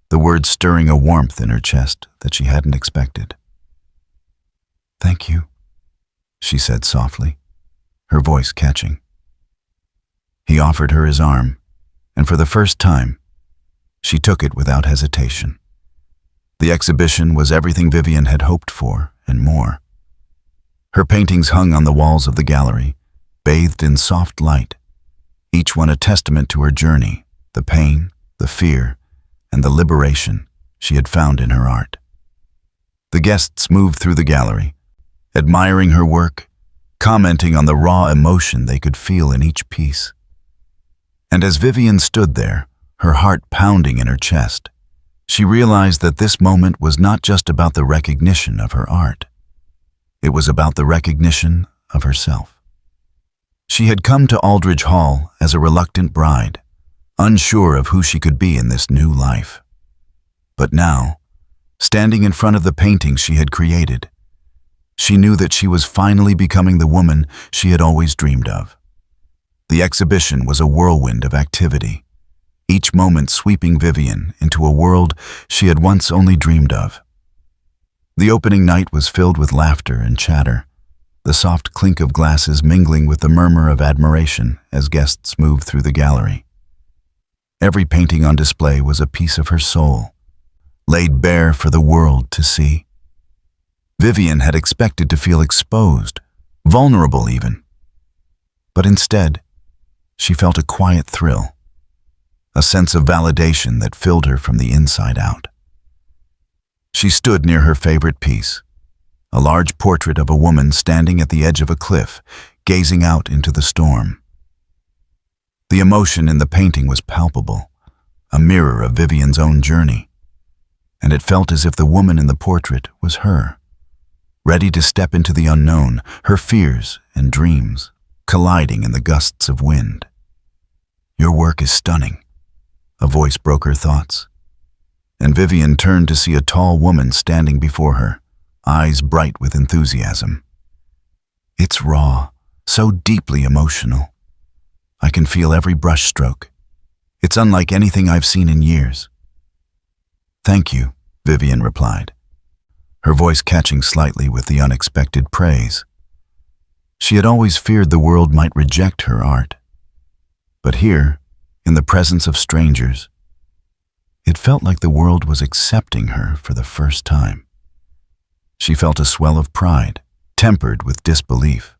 the words stirring a warmth in her chest that she hadn't expected. "Thank you," she said softly, her voice catching. He offered her his arm, and for the first time, she took it without hesitation. The exhibition was everything Vivienne had hoped for and more. Her paintings hung on the walls of the gallery, bathed in soft light, each one a testament to her journey, the pain, the fear, and the liberation she had found in her art. The guests moved through the gallery, admiring her work, commenting on the raw emotion they could feel in each piece. And as Vivienne stood there, her heart pounding in her chest, she realized that this moment was not just about the recognition of her art. It was about the recognition of herself. She had come to Aldridge Hall as a reluctant bride, unsure of who she could be in this new life. But now, standing in front of the paintings she had created, she knew that she was finally becoming the woman she had always dreamed of. The exhibition was a whirlwind of activity, each moment sweeping Vivienne into a world she had once only dreamed of. The opening night was filled with laughter and chatter, the soft clink of glasses mingling with the murmur of admiration as guests moved through the gallery. Every painting on display was a piece of her soul, laid bare for the world to see. Vivienne had expected to feel exposed, vulnerable even. But instead, she felt a quiet thrill, a sense of validation that filled her from the inside out. She stood near her favorite piece, a large portrait of a woman standing at the edge of a cliff, gazing out into the storm. The emotion in the painting was palpable, a mirror of Vivienne's own journey, and it felt as if the woman in the portrait was her, ready to step into the unknown, her fears and dreams colliding in the gusts of wind. "Your work is stunning," a voice broke her thoughts, and Vivienne turned to see a tall woman standing before her, eyes bright with enthusiasm. "It's raw, so deeply emotional. I can feel every brushstroke. It's unlike anything I've seen in years." "Thank you," Vivienne replied, her voice catching slightly with the unexpected praise. She had always feared the world might reject her art. But here, in the presence of strangers, it felt like the world was accepting her for the first time. She felt a swell of pride, tempered with disbelief.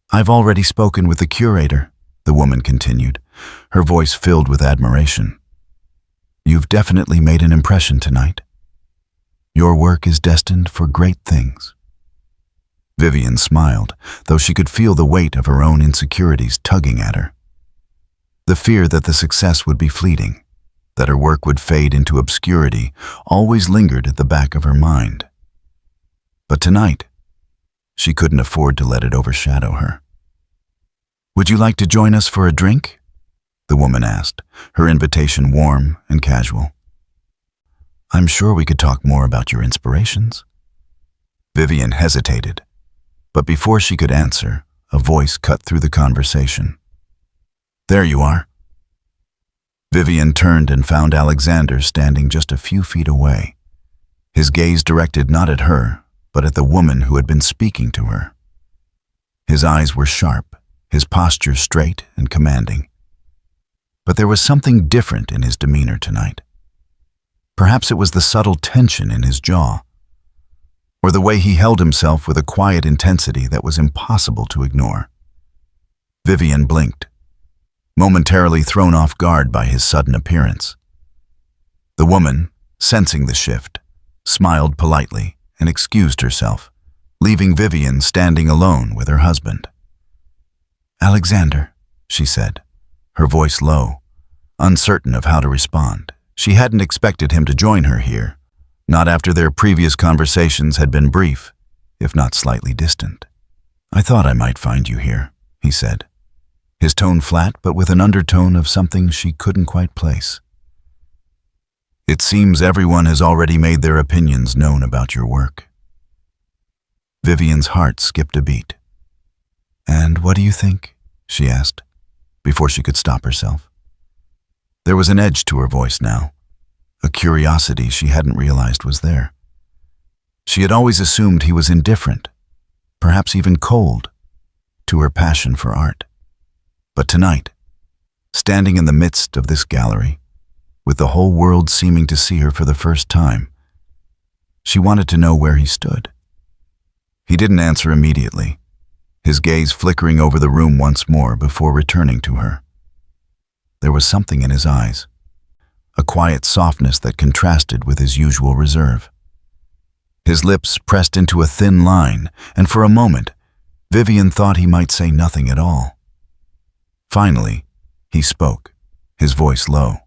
"I've already spoken with the curator," the woman continued, her voice filled with admiration. "You've definitely made an impression tonight. Your work is destined for great things." Vivienne smiled, though she could feel the weight of her own insecurities tugging at her. The fear that the success would be fleeting, that her work would fade into obscurity, always lingered at the back of her mind. But tonight, she couldn't afford to let it overshadow her. "Would you like to join us for a drink?" the woman asked, her invitation warm and casual. "I'm sure we could talk more about your inspirations." Vivienne hesitated, but before she could answer, a voice cut through the conversation. "There you are." Vivienne turned and found Alexander standing just a few feet away, his gaze directed not at her, but at the woman who had been speaking to her. His eyes were sharp, his posture straight and commanding. But there was something different in his demeanor tonight. Perhaps it was the subtle tension in his jaw, or the way he held himself with a quiet intensity that was impossible to ignore. Vivienne blinked, momentarily thrown off guard by his sudden appearance. The woman, sensing the shift, smiled politely and excused herself, leaving Vivienne standing alone with her husband. "Alexander," she said, her voice low, uncertain of how to respond. She hadn't expected him to join her here, not after their previous conversations had been brief, if not slightly distant. "I thought I might find you here," he said, his tone flat but with an undertone of something she couldn't quite place. "It seems everyone has already made their opinions known about your work." Vivienne's heart skipped a beat. "And what do you think?" she asked, before she could stop herself. There was an edge to her voice now, a curiosity she hadn't realized was there. She had always assumed he was indifferent, perhaps even cold, to her passion for art. But tonight, standing in the midst of this gallery, with the whole world seeming to see her for the first time, she wanted to know where he stood. He didn't answer immediately, his gaze flickering over the room once more before returning to her. There was something in his eyes, a quiet softness that contrasted with his usual reserve. His lips pressed into a thin line, and for a moment, Vivienne thought he might say nothing at all. Finally, he spoke, his voice low.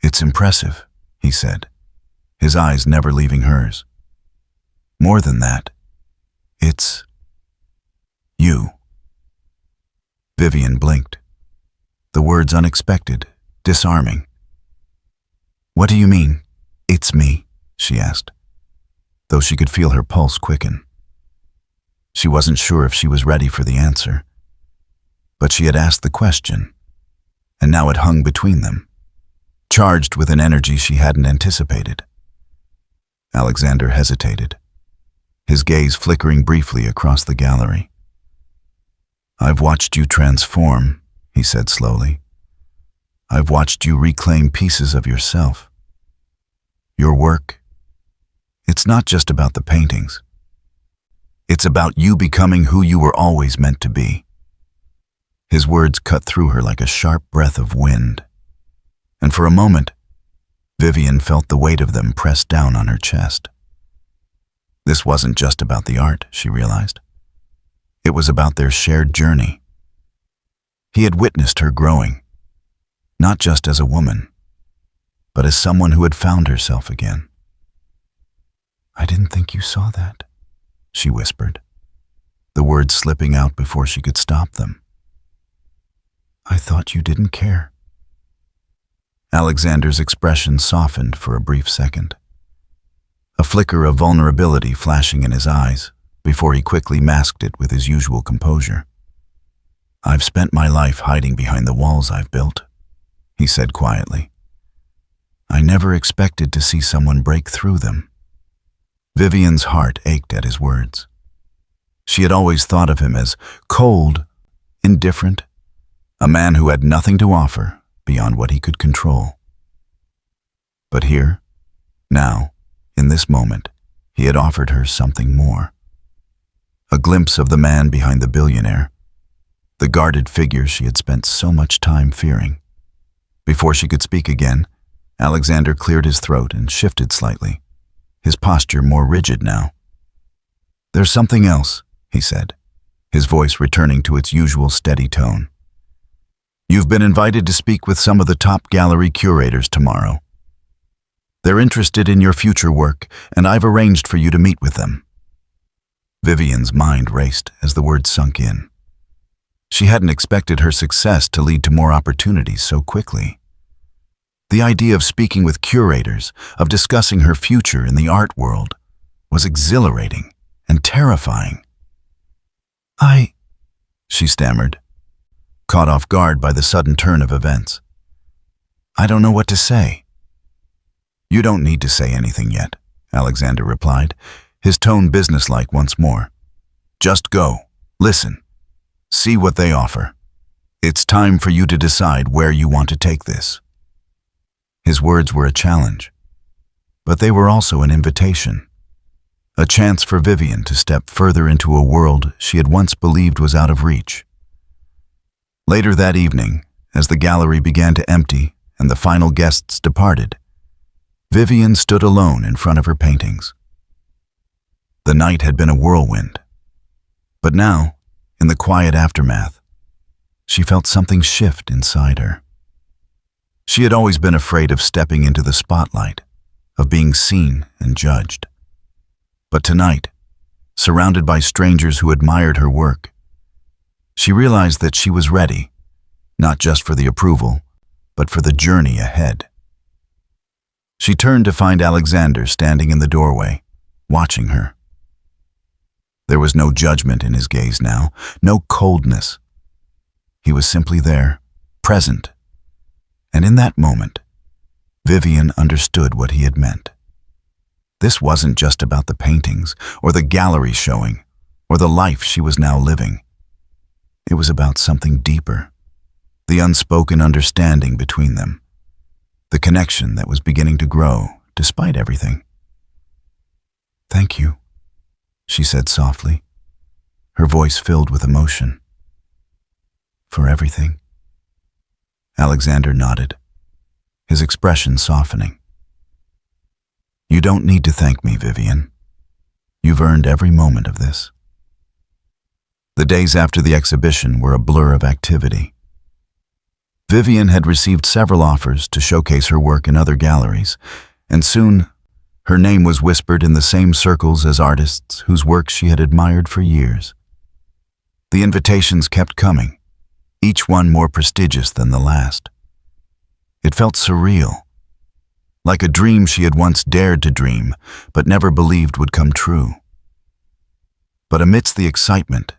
"It's impressive," he said, his eyes never leaving hers. "More than that, it's you." Vivienne blinked, the words unexpected, disarming. "What do you mean, it's me?" she asked, though she could feel her pulse quicken. She wasn't sure if she was ready for the answer, but she had asked the question, and now it hung between them, charged with an energy she hadn't anticipated. Alexander hesitated, his gaze flickering briefly across the gallery. "I've watched you transform," he said slowly. "I've watched you reclaim pieces of yourself. Your work, it's not just about the paintings. It's about you becoming who you were always meant to be." His words cut through her like a sharp breath of wind, and for a moment, Vivienne felt the weight of them pressed down on her chest. This wasn't just about the art, she realized. It was about their shared journey. He had witnessed her growing, not just as a woman, but as someone who had found herself again. "I didn't think you saw that," she whispered, the words slipping out before she could stop them. "I thought you didn't care." Alexander's expression softened for a brief second, a flicker of vulnerability flashing in his eyes before he quickly masked it with his usual composure. "I've spent my life hiding behind the walls I've built," he said quietly. "I never expected to see someone break through them." Vivienne's heart ached at his words. She had always thought of him as cold, indifferent, a man who had nothing to offer beyond what he could control. But here, now, in this moment, he had offered her something more. A glimpse of the man behind the billionaire, the guarded figure she had spent so much time fearing. Before she could speak again, Alexander cleared his throat and shifted slightly, his posture more rigid now. "There's something else," he said, his voice returning to its usual steady tone. "You've been invited to speak with some of the top gallery curators tomorrow. They're interested in your future work, and I've arranged for you to meet with them." Vivienne's mind raced as the words sunk in. She hadn't expected her success to lead to more opportunities so quickly. The idea of speaking with curators, of discussing her future in the art world, was exhilarating and terrifying. She stammered, caught off guard by the sudden turn of events. "I don't know what to say." "You don't need to say anything yet," Alexander replied, his tone businesslike once more. "Just go, listen, see what they offer. It's time for you to decide where you want to take this." His words were a challenge, but they were also an invitation, a chance for Vivienne to step further into a world she had once believed was out of reach. Later that evening, as the gallery began to empty and the final guests departed, Vivienne stood alone in front of her paintings. The night had been a whirlwind, but now, in the quiet aftermath, she felt something shift inside her. She had always been afraid of stepping into the spotlight, of being seen and judged. But tonight, surrounded by strangers who admired her work, she realized that she was ready, not just for the approval, but for the journey ahead. She turned to find Alexander standing in the doorway, watching her. There was no judgment in his gaze now, no coldness. He was simply there, present, and in that moment, Vivienne understood what he had meant. This wasn't just about the paintings, or the gallery showing, or the life she was now living. It was about something deeper, the unspoken understanding between them, the connection that was beginning to grow despite everything. "Thank you," she said softly, her voice filled with emotion. "For everything." Alexander nodded, his expression softening. "You don't need to thank me, Vivienne. You've earned every moment of this." The days after the exhibition were a blur of activity. Vivienne had received several offers to showcase her work in other galleries, and soon her name was whispered in the same circles as artists whose work she had admired for years. The invitations kept coming, each one more prestigious than the last. It felt surreal, like a dream she had once dared to dream, but never believed would come true. But amidst the excitement,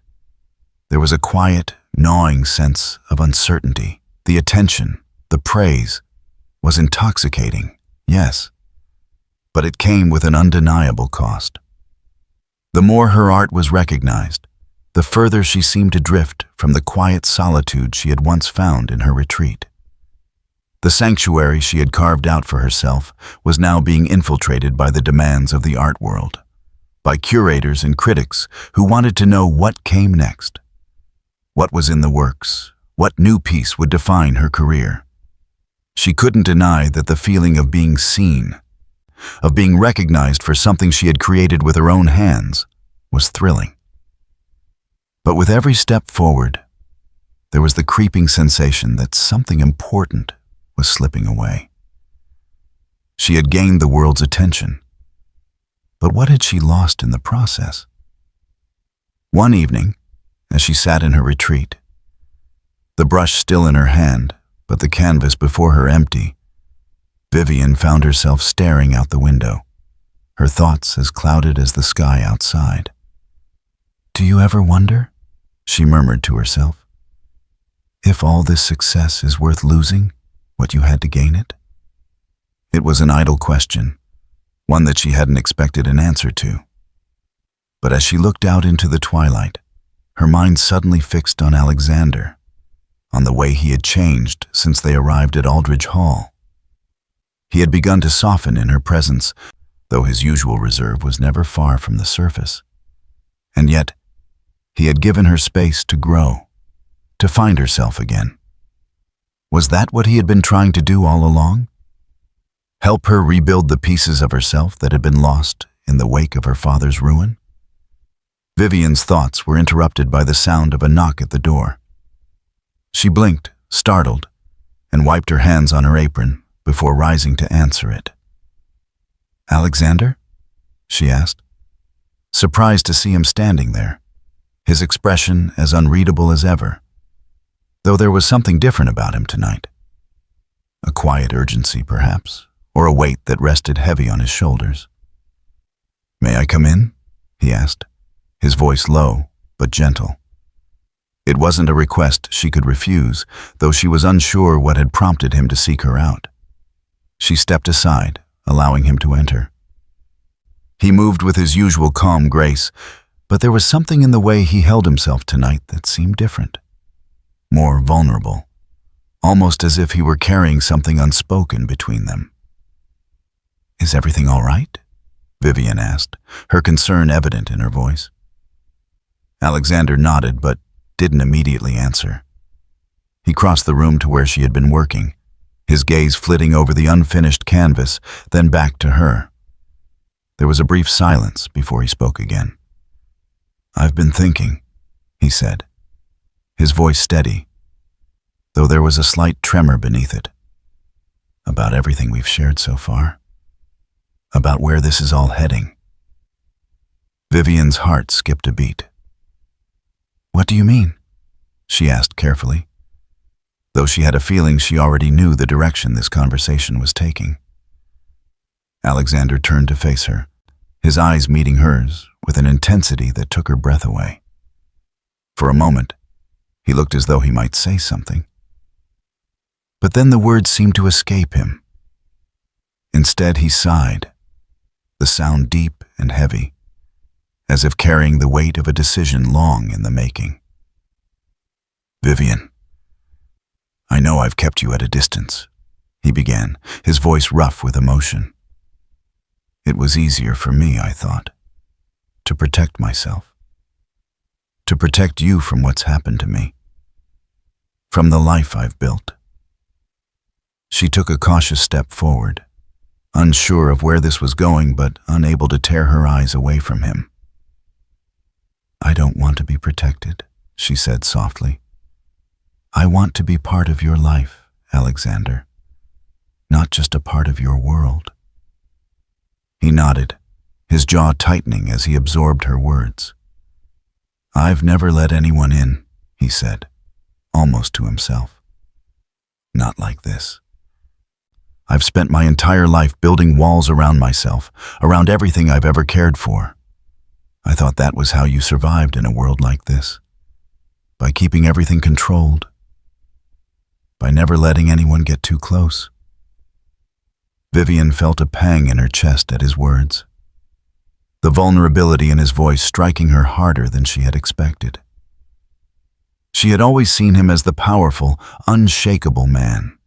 there was a quiet, gnawing sense of uncertainty. The attention, the praise, was intoxicating, yes, but it came with an undeniable cost. The more her art was recognized, the further she seemed to drift from the quiet solitude she had once found in her retreat. The sanctuary she had carved out for herself was now being infiltrated by the demands of the art world, by curators and critics who wanted to know what came next. What was in the works? What new piece would define her career? She couldn't deny that the feeling of being seen, of being recognized for something she had created with her own hands, was thrilling. But with every step forward, there was the creeping sensation that something important was slipping away. She had gained the world's attention, but what had she lost in the process? One evening, as she sat in her retreat, the brush still in her hand, but the canvas before her empty, Vivienne found herself staring out the window, her thoughts as clouded as the sky outside. "Do you ever wonder," she murmured to herself, "if all this success is worth losing what you had to gain it?" It was an idle question, one that she hadn't expected an answer to. But as she looked out into the twilight, her mind suddenly fixed on Alexander, on the way he had changed since they arrived at Aldridge Hall. He had begun to soften in her presence, though his usual reserve was never far from the surface. And yet, he had given her space to grow, to find herself again. Was that what he had been trying to do all along? Help her rebuild the pieces of herself that had been lost in the wake of her father's ruin? Vivienne's thoughts were interrupted by the sound of a knock at the door. She blinked, startled, and wiped her hands on her apron before rising to answer it. "Alexander?" she asked, surprised to see him standing there, his expression as unreadable as ever, though there was something different about him tonight. A quiet urgency, perhaps, or a weight that rested heavy on his shoulders. "May I come in?" he asked, his voice low but gentle. It wasn't a request she could refuse, though she was unsure what had prompted him to seek her out. She stepped aside, allowing him to enter. He moved with his usual calm grace, but there was something in the way he held himself tonight that seemed different, more vulnerable, almost as if he were carrying something unspoken between them. "Is everything all right?" Vivienne asked, her concern evident in her voice. Alexander nodded, but didn't immediately answer. He crossed the room to where she had been working, his gaze flitting over the unfinished canvas, then back to her. There was a brief silence before he spoke again. "I've been thinking," he said, his voice steady, though there was a slight tremor beneath it, "about everything we've shared so far, about where this is all heading." Vivienne's heart skipped a beat. "What do you mean?" she asked carefully, though she had a feeling she already knew the direction this conversation was taking. Alexander turned to face her, his eyes meeting hers with an intensity that took her breath away. For a moment, he looked as though he might say something. But then the words seemed to escape him. Instead, he sighed, the sound deep and heavy, as if carrying the weight of a decision long in the making. "Vivienne, I know I've kept you at a distance," he began, his voice rough with emotion. "It was easier for me, I thought, to protect myself, to protect you from what's happened to me, from the life I've built." She took a cautious step forward, unsure of where this was going, but unable to tear her eyes away from him. "I don't want to be protected," she said softly. "I want to be part of your life, Alexander, not just a part of your world." He nodded, his jaw tightening as he absorbed her words. "I've never let anyone in," he said, almost to himself. "Not like this. I've spent my entire life building walls around myself, around everything I've ever cared for. I thought that was how you survived in a world like this, by keeping everything controlled, by never letting anyone get too close." Vivienne felt a pang in her chest at his words, the vulnerability in his voice striking her harder than she had expected. She had always seen him as the powerful, unshakable man,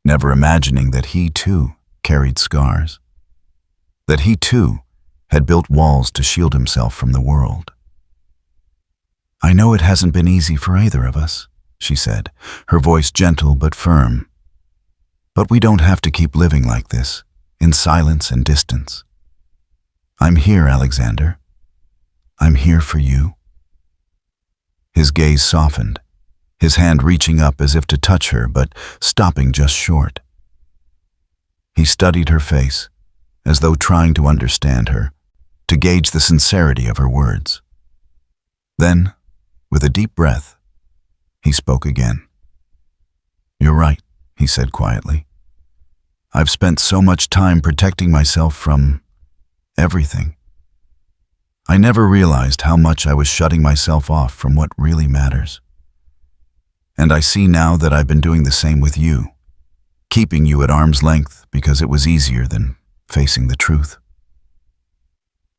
never imagining that he too carried scars, that he too had built walls to shield himself from the world. "I know it hasn't been easy for either of us," she said, her voice gentle but firm. "But we don't have to keep living like this, in silence and distance. I'm here, Alexander. I'm here for you." His gaze softened, his hand reaching up as if to touch her, but stopping just short. He studied her face, as though trying to understand her, to gauge the sincerity of her words. Then, with a deep breath, he spoke again. "You're right," he said quietly. "I've spent so much time protecting myself from everything. I never realized how much I was shutting myself off from what really matters. And I see now that I've been doing the same with you, keeping you at arm's length because it was easier than facing the truth."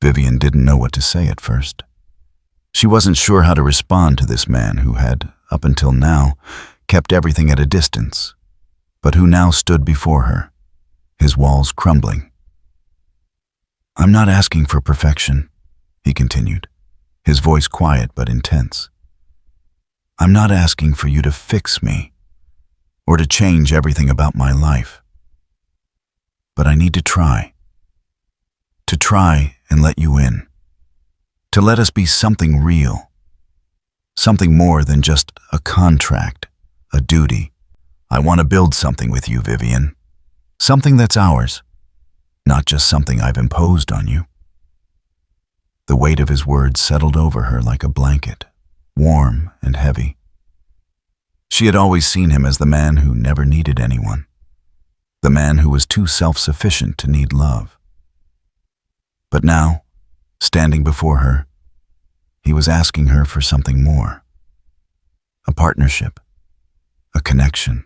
Vivienne didn't know what to say at first. She wasn't sure how to respond to this man who had, up until now, kept everything at a distance, but who now stood before her, his walls crumbling. "I'm not asking for perfection," he continued, his voice quiet but intense. "I'm not asking for you to fix me, or to change everything about my life. But I need to try and let you in, to let us be something real, something more than just a contract, a duty. I want to build something with you, Vivienne, something that's ours, not just something I've imposed on you." The weight of his words settled over her like a blanket, warm and heavy. She had always seen him as the man who never needed anyone, the man who was too self-sufficient to need love. But now, standing before her, he was asking her for something more. A partnership, a connection,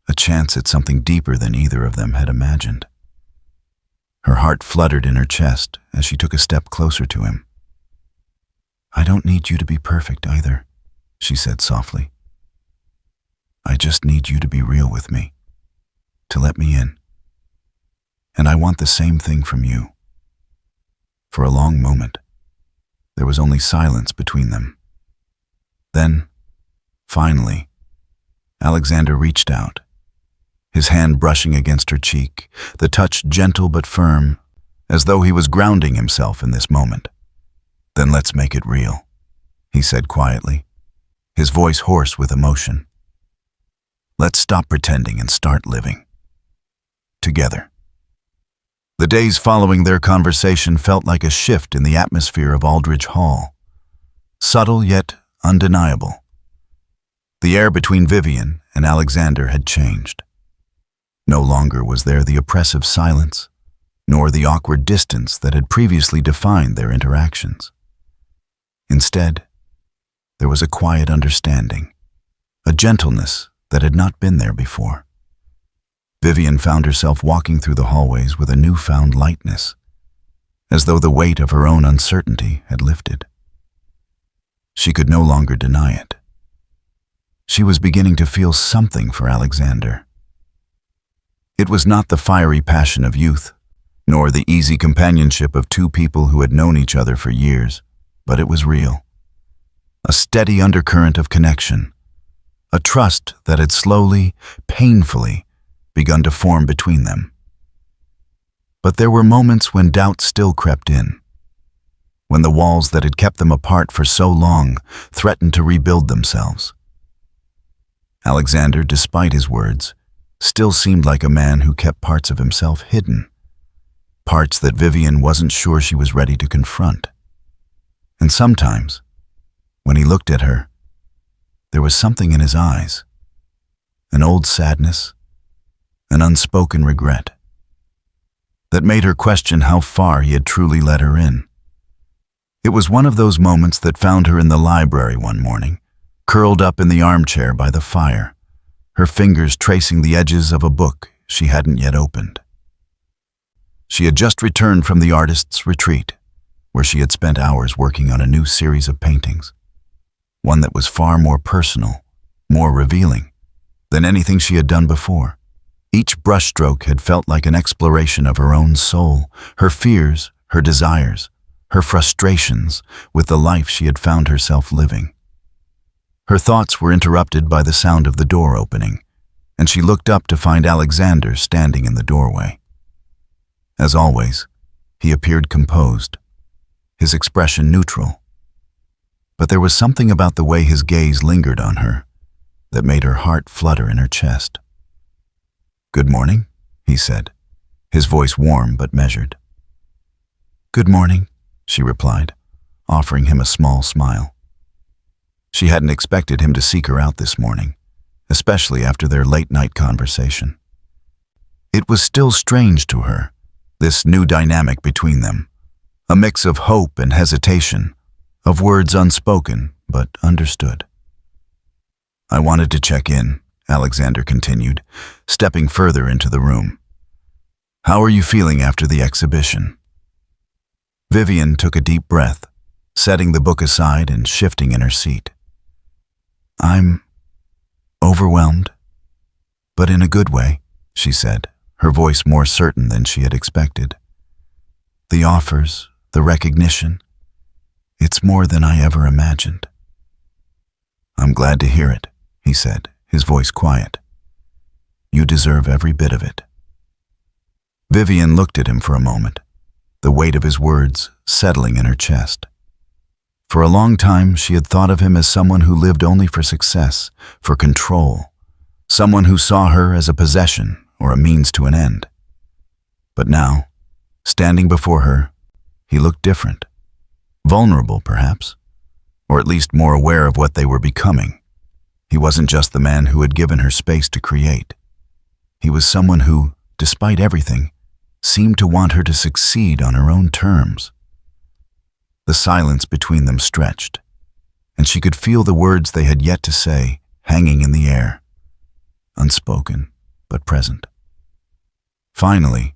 a chance at something deeper than either of them had imagined. Her heart fluttered in her chest as she took a step closer to him. "I don't need you to be perfect either," she said softly. "I just need you to be real with me, to let me in. And I want the same thing from you." For a long moment, there was only silence between them. Then, finally, Alexander reached out, his hand brushing against her cheek, the touch gentle but firm, as though he was grounding himself in this moment. "Then let's make it real," he said quietly, his voice hoarse with emotion. "Let's stop pretending and start living. Together." The days following their conversation felt like a shift in the atmosphere of Aldridge Hall, subtle yet undeniable. The air between Vivienne and Alexander had changed. No longer was there the oppressive silence, nor the awkward distance that had previously defined their interactions. Instead, there was a quiet understanding, a gentleness that had not been there before. Vivienne found herself walking through the hallways with a newfound lightness, as though the weight of her own uncertainty had lifted. She could no longer deny it. She was beginning to feel something for Alexander. It was not the fiery passion of youth, nor the easy companionship of two people who had known each other for years, but it was real. A steady undercurrent of connection, a trust that had slowly, painfully, begun to form between them. But there were moments when doubt still crept in, when the walls that had kept them apart for so long threatened to rebuild themselves. Alexander, despite his words, still seemed like a man who kept parts of himself hidden, parts that Vivienne wasn't sure she was ready to confront. And sometimes, when he looked at her, there was something in his eyes, an old sadness, an unspoken regret, that made her question how far he had truly let her in. It was one of those moments that found her in the library one morning, curled up in the armchair by the fire, her fingers tracing the edges of a book she hadn't yet opened. She had just returned from the artist's retreat, where she had spent hours working on a new series of paintings, one that was far more personal, more revealing, than anything she had done before. Each brushstroke had felt like an exploration of her own soul, her fears, her desires, her frustrations with the life she had found herself living. Her thoughts were interrupted by the sound of the door opening, and she looked up to find Alexander standing in the doorway. As always, he appeared composed, his expression neutral. But there was something about the way his gaze lingered on her that made her heart flutter in her chest. "Good morning," he said, his voice warm but measured. "Good morning," she replied, offering him a small smile. She hadn't expected him to seek her out this morning, especially after their late-night conversation. It was still strange to her, this new dynamic between them, a mix of hope and hesitation, of words unspoken but understood. "I wanted to check in," Alexander continued, stepping further into the room. "How are you feeling after the exhibition?" Vivienne took a deep breath, setting the book aside and shifting in her seat. "I'm overwhelmed, but in a good way," she said, her voice more certain than she had expected. "The offers, the recognition, it's more than I ever imagined." "I'm glad to hear it," he said, his voice quiet. "You deserve every bit of it." Vivienne looked at him for a moment, the weight of his words settling in her chest. For a long time, she had thought of him as someone who lived only for success, for control, someone who saw her as a possession or a means to an end. But now, standing before her, he looked different. Vulnerable, perhaps, or at least more aware of what they were becoming. He wasn't just the man who had given her space to create. He was someone who, despite everything, seemed to want her to succeed on her own terms. The silence between them stretched, and she could feel the words they had yet to say hanging in the air, unspoken but present. Finally,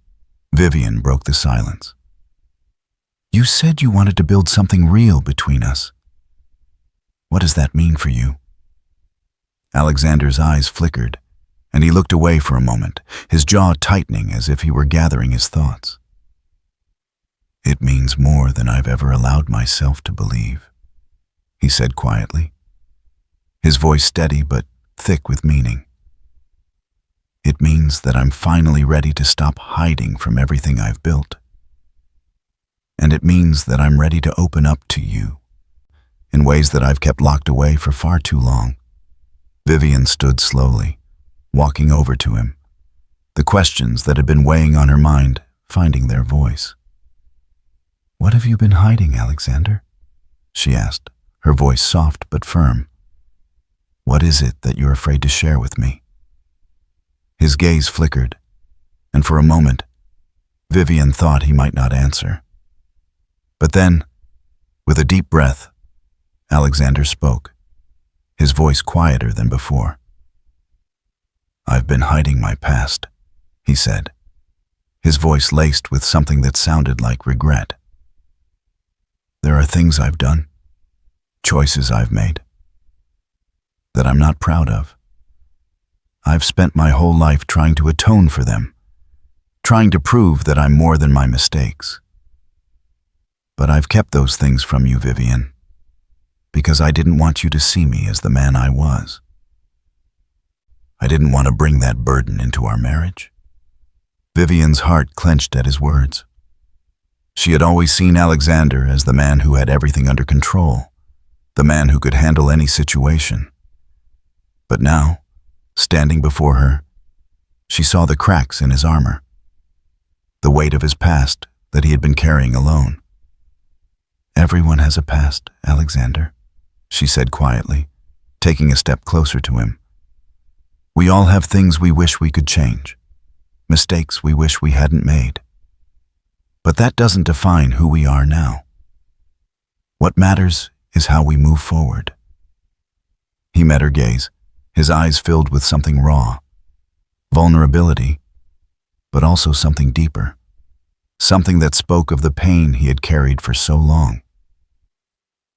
Vivienne broke the silence. "You said you wanted to build something real between us. What does that mean for you?" Alexander's eyes flickered, and he looked away for a moment, his jaw tightening as if he were gathering his thoughts. "It means more than I've ever allowed myself to believe," he said quietly, his voice steady but thick with meaning. "It means that I'm finally ready to stop hiding from everything I've built. And it means that I'm ready to open up to you in ways that I've kept locked away for far too long." Vivienne stood slowly, walking over to him, the questions that had been weighing on her mind finding their voice. "What have you been hiding, Alexander?" she asked, her voice soft but firm. "What is it that you're afraid to share with me?" His gaze flickered, and for a moment, Vivienne thought he might not answer. But then, with a deep breath, Alexander spoke, his voice quieter than before. "I've been hiding my past," he said, his voice laced with something that sounded like regret. "There are things I've done, choices I've made, that I'm not proud of. I've spent my whole life trying to atone for them, trying to prove that I'm more than my mistakes. But I've kept those things from you, Vivienne, because I didn't want you to see me as the man I was. I didn't want to bring that burden into our marriage." Vivienne's heart clenched at his words. She had always seen Alexander as the man who had everything under control, the man who could handle any situation. But now, standing before her, she saw the cracks in his armor, the weight of his past that he had been carrying alone. "Everyone has a past, Alexander," she said quietly, taking a step closer to him. "We all have things we wish we could change, mistakes we wish we hadn't made. But that doesn't define who we are now. What matters is how we move forward." He met her gaze, his eyes filled with something raw, vulnerability, but also something deeper, something that spoke of the pain he had carried for so long.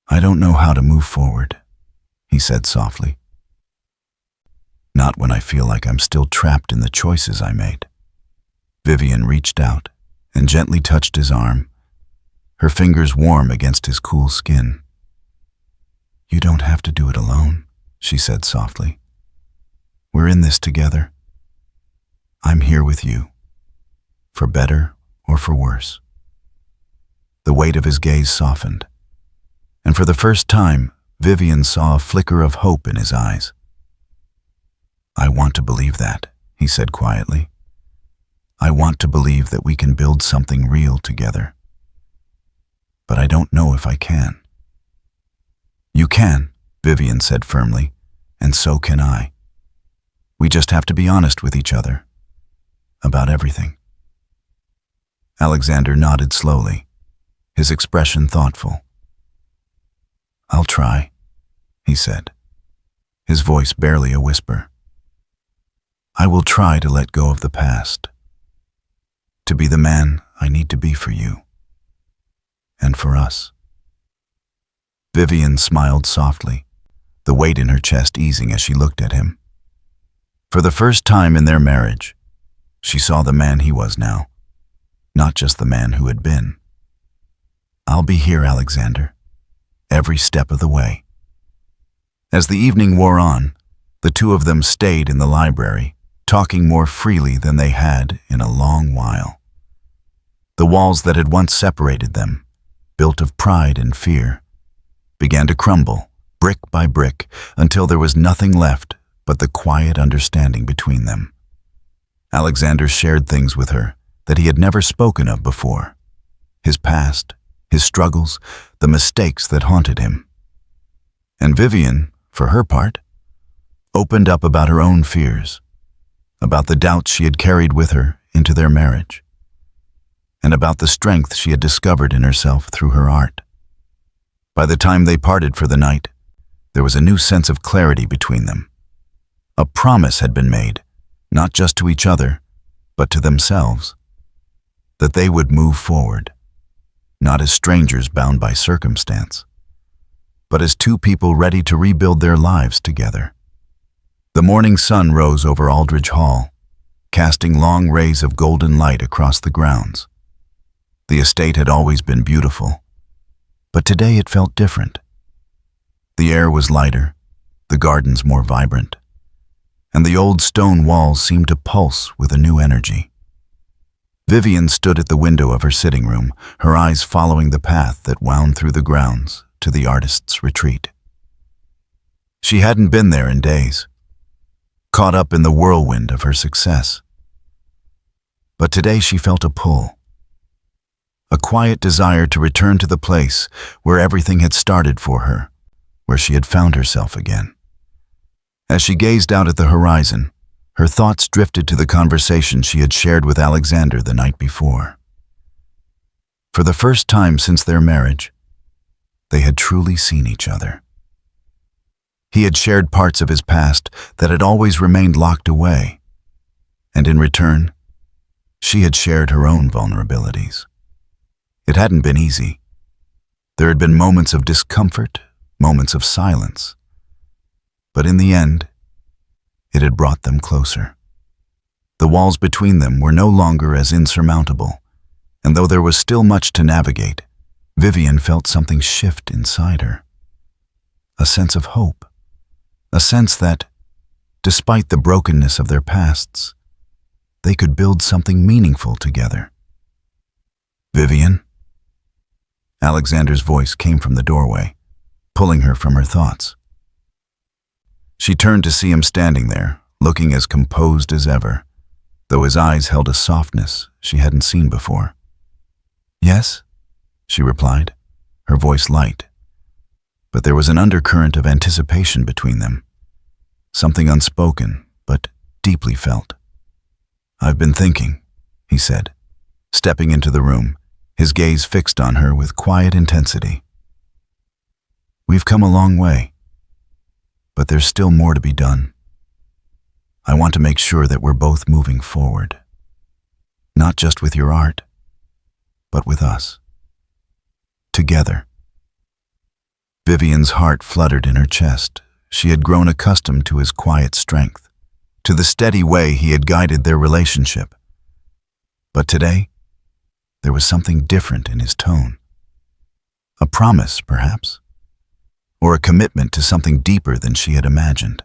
"I don't know how to move forward," he said softly. "Not when I feel like I'm still trapped in the choices I made." Vivienne reached out and gently touched his arm, her fingers warm against his cool skin. "You don't have to do it alone," she said softly. "We're in this together. I'm here with you, for better or for worse." The weight of his gaze softened, and for the first time, Vivienne saw a flicker of hope in his eyes. "I want to believe that," he said quietly. "I want to believe that we can build something real together. But I don't know if I can." "You can," Vivienne said firmly, "and so can I. We just have to be honest with each other. About everything." Alexander nodded slowly, his expression thoughtful. "I'll try," he said, his voice barely a whisper. "I will try to let go of the past, to be the man I need to be for you, and for us." Vivienne smiled softly, the weight in her chest easing as she looked at him. For the first time in their marriage, she saw the man he was now, not just the man who had been. "I'll be here, Alexander, every step of the way." As the evening wore on, the two of them stayed in the library, talking more freely than they had in a long while. The walls that had once separated them, built of pride and fear, began to crumble, brick by brick, until there was nothing left but the quiet understanding between them. Alexander shared things with her that he had never spoken of before: his past, his struggles, the mistakes that haunted him. And Vivienne, for her part, opened up about her own fears, about the doubts she had carried with her into their marriage, and about the strength she had discovered in herself through her art. By the time they parted for the night, there was a new sense of clarity between them. A promise had been made, not just to each other, but to themselves, that they would move forward, not as strangers bound by circumstance, but as two people ready to rebuild their lives together. The morning sun rose over Aldridge Hall, casting long rays of golden light across the grounds. The estate had always been beautiful, but today it felt different. The air was lighter, the gardens more vibrant, and the old stone walls seemed to pulse with a new energy. Vivienne stood at the window of her sitting room, her eyes following the path that wound through the grounds to the artist's retreat. She hadn't been there in days, caught up in the whirlwind of her success. But today she felt a pull, a quiet desire to return to the place where everything had started for her, where she had found herself again. As she gazed out at the horizon, her thoughts drifted to the conversation she had shared with Alexander the night before. For the first time since their marriage, they had truly seen each other. He had shared parts of his past that had always remained locked away, and in return, she had shared her own vulnerabilities. It hadn't been easy. There had been moments of discomfort, moments of silence, but in the end, it had brought them closer. The walls between them were no longer as insurmountable, and though there was still much to navigate, Vivienne felt something shift inside her. A sense of hope, a sense that, despite the brokenness of their pasts, they could build something meaningful together. "Vivienne?" Alexander's voice came from the doorway, pulling her from her thoughts. She turned to see him standing there, looking as composed as ever, though his eyes held a softness she hadn't seen before. "Yes?" she replied, her voice light. But there was an undercurrent of anticipation between them, something unspoken but deeply felt. "I've been thinking," he said, stepping into the room, his gaze fixed on her with quiet intensity. "We've come a long way, but there's still more to be done. I want to make sure that we're both moving forward, not just with your art, but with us. Together. Vivienne's heart fluttered in her chest. She had grown accustomed to his quiet strength, to the steady way he had guided their relationship. But today, there was something different in his tone. A promise, perhaps, or a commitment to something deeper than she had imagined.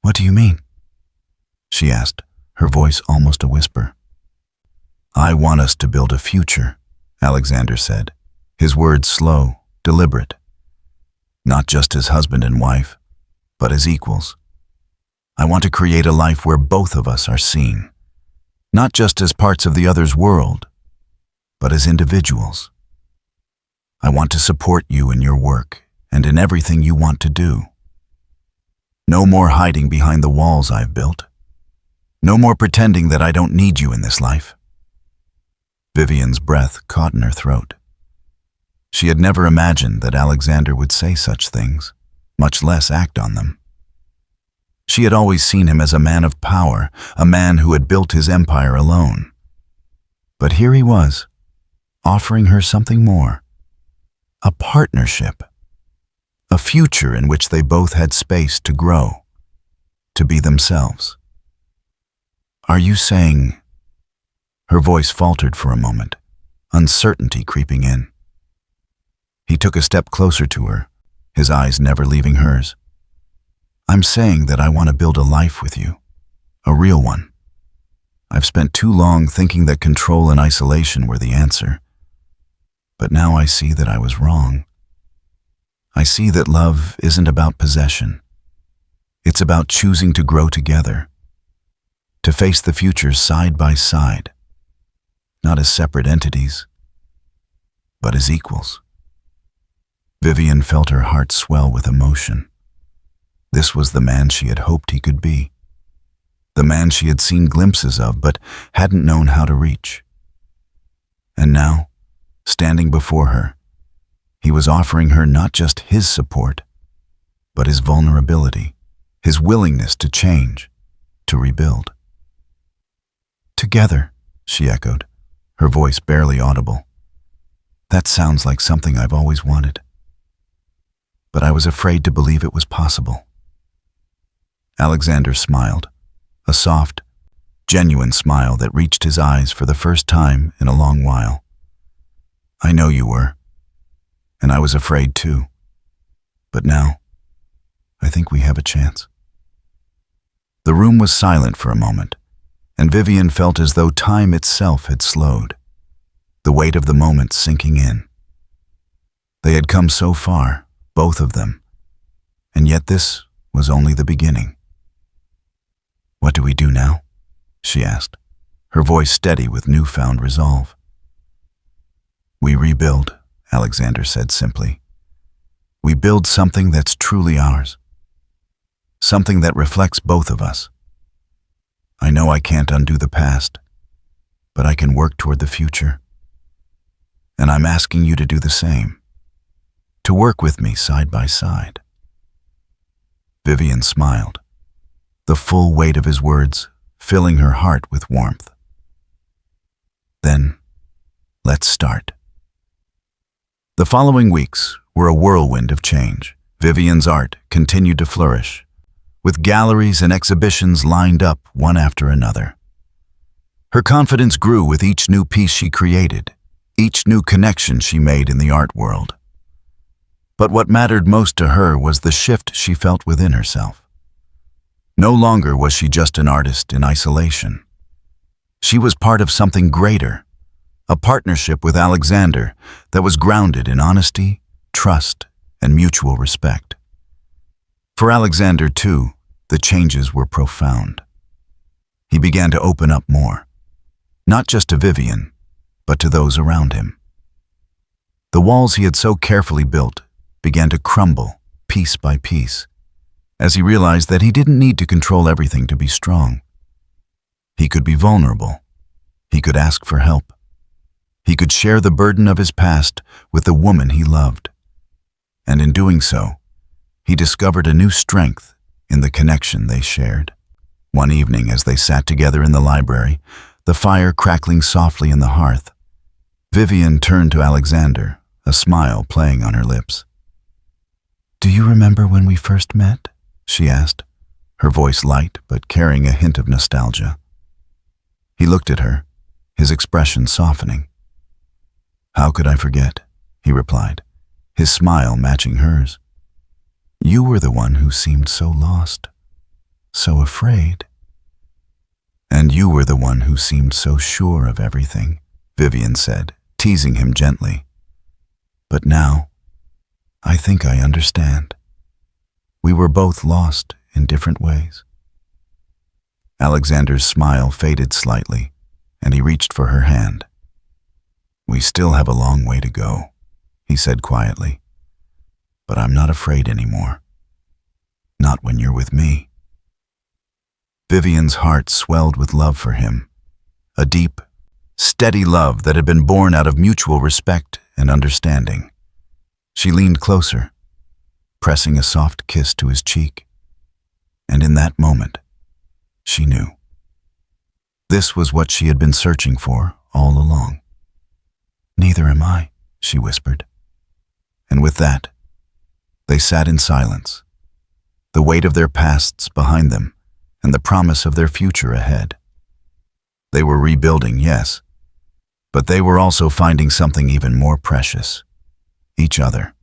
"What do you mean?" she asked, her voice almost a whisper. "I want us to build a future," Alexander said, his words slow, deliberate. "Not just as husband and wife, but as equals. I want to create a life where both of us are seen, not just as parts of the other's world, but as individuals. I want to support you in your work and in everything you want to do. No more hiding behind the walls I've built. No more pretending that I don't need you in this life." Vivienne's breath caught in her throat. She had never imagined that Alexander would say such things, much less act on them. She had always seen him as a man of power, a man who had built his empire alone. But here he was, offering her something more. A partnership. A future in which they both had space to grow, to be themselves. "Are you saying—" Her voice faltered for a moment, uncertainty creeping in. He took a step closer to her, his eyes never leaving hers. "I'm saying that I want to build a life with you, a real one. I've spent too long thinking that control and isolation were the answer. But now I see that I was wrong. I see that love isn't about possession. It's about choosing to grow together, to face the future side by side, not as separate entities, but as equals." Vivienne felt her heart swell with emotion. This was the man she had hoped he could be, the man she had seen glimpses of but hadn't known how to reach. And now, standing before her, he was offering her not just his support, but his vulnerability, his willingness to change, to rebuild. "Together," she echoed, her voice barely audible. "That sounds like something I've always wanted. But I was afraid to believe it was possible." Alexander smiled, a soft, genuine smile that reached his eyes for the first time in a long while. "I know you were, and I was afraid too. But now, I think we have a chance." The room was silent for a moment, and Vivienne felt as though time itself had slowed, the weight of the moment sinking in. They had come so far, both of them, and yet this was only the beginning. "What do we do now?" she asked, her voice steady with newfound resolve. "We rebuild," Alexander said simply. "We build something that's truly ours, something that reflects both of us. I know I can't undo the past, but I can work toward the future. And I'm asking you to do the same, to work with me side by side." Vivienne smiled, the full weight of his words filling her heart with warmth. "Then, let's start." The following weeks were a whirlwind of change. Vivienne's art continued to flourish, with galleries and exhibitions lined up one after another. Her confidence grew with each new piece she created, each new connection she made in the art world. But what mattered most to her was the shift she felt within herself. No longer was she just an artist in isolation. She was part of something greater, a partnership with Alexander that was grounded in honesty, trust, and mutual respect. For Alexander, too, the changes were profound. He began to open up more, not just to Vivienne, but to those around him. The walls he had so carefully built began to crumble piece by piece, as he realized that he didn't need to control everything to be strong. He could be vulnerable. He could ask for help. He could share the burden of his past with the woman he loved. And in doing so, he discovered a new strength in the connection they shared. One evening, as they sat together in the library, the fire crackling softly in the hearth. Vivienne turned to Alexander, a smile playing on her lips. "Do you remember when we first met?" she asked, her voice light but carrying a hint of nostalgia. He looked at her, his expression softening. "How could I forget?" he replied, his smile matching hers. "You were the one who seemed so lost, so afraid. And you were the one who seemed so sure of everything," Vivienne said, teasing him gently. "But now, I think I understand. We were both lost in different ways." Alexander's smile faded slightly, and he reached for her hand. "We still have a long way to go," he said quietly. "But I'm not afraid anymore. Not when you're with me." Vivienne's heart swelled with love for him, a deep, steady love that had been born out of mutual respect and understanding. She leaned closer, pressing a soft kiss to his cheek. And in that moment, she knew. This was what she had been searching for all along. "Neither am I," she whispered. And with that, they sat in silence, the weight of their pasts behind them and the promise of their future ahead. They were rebuilding, yes, but they were also finding something even more precious: each other.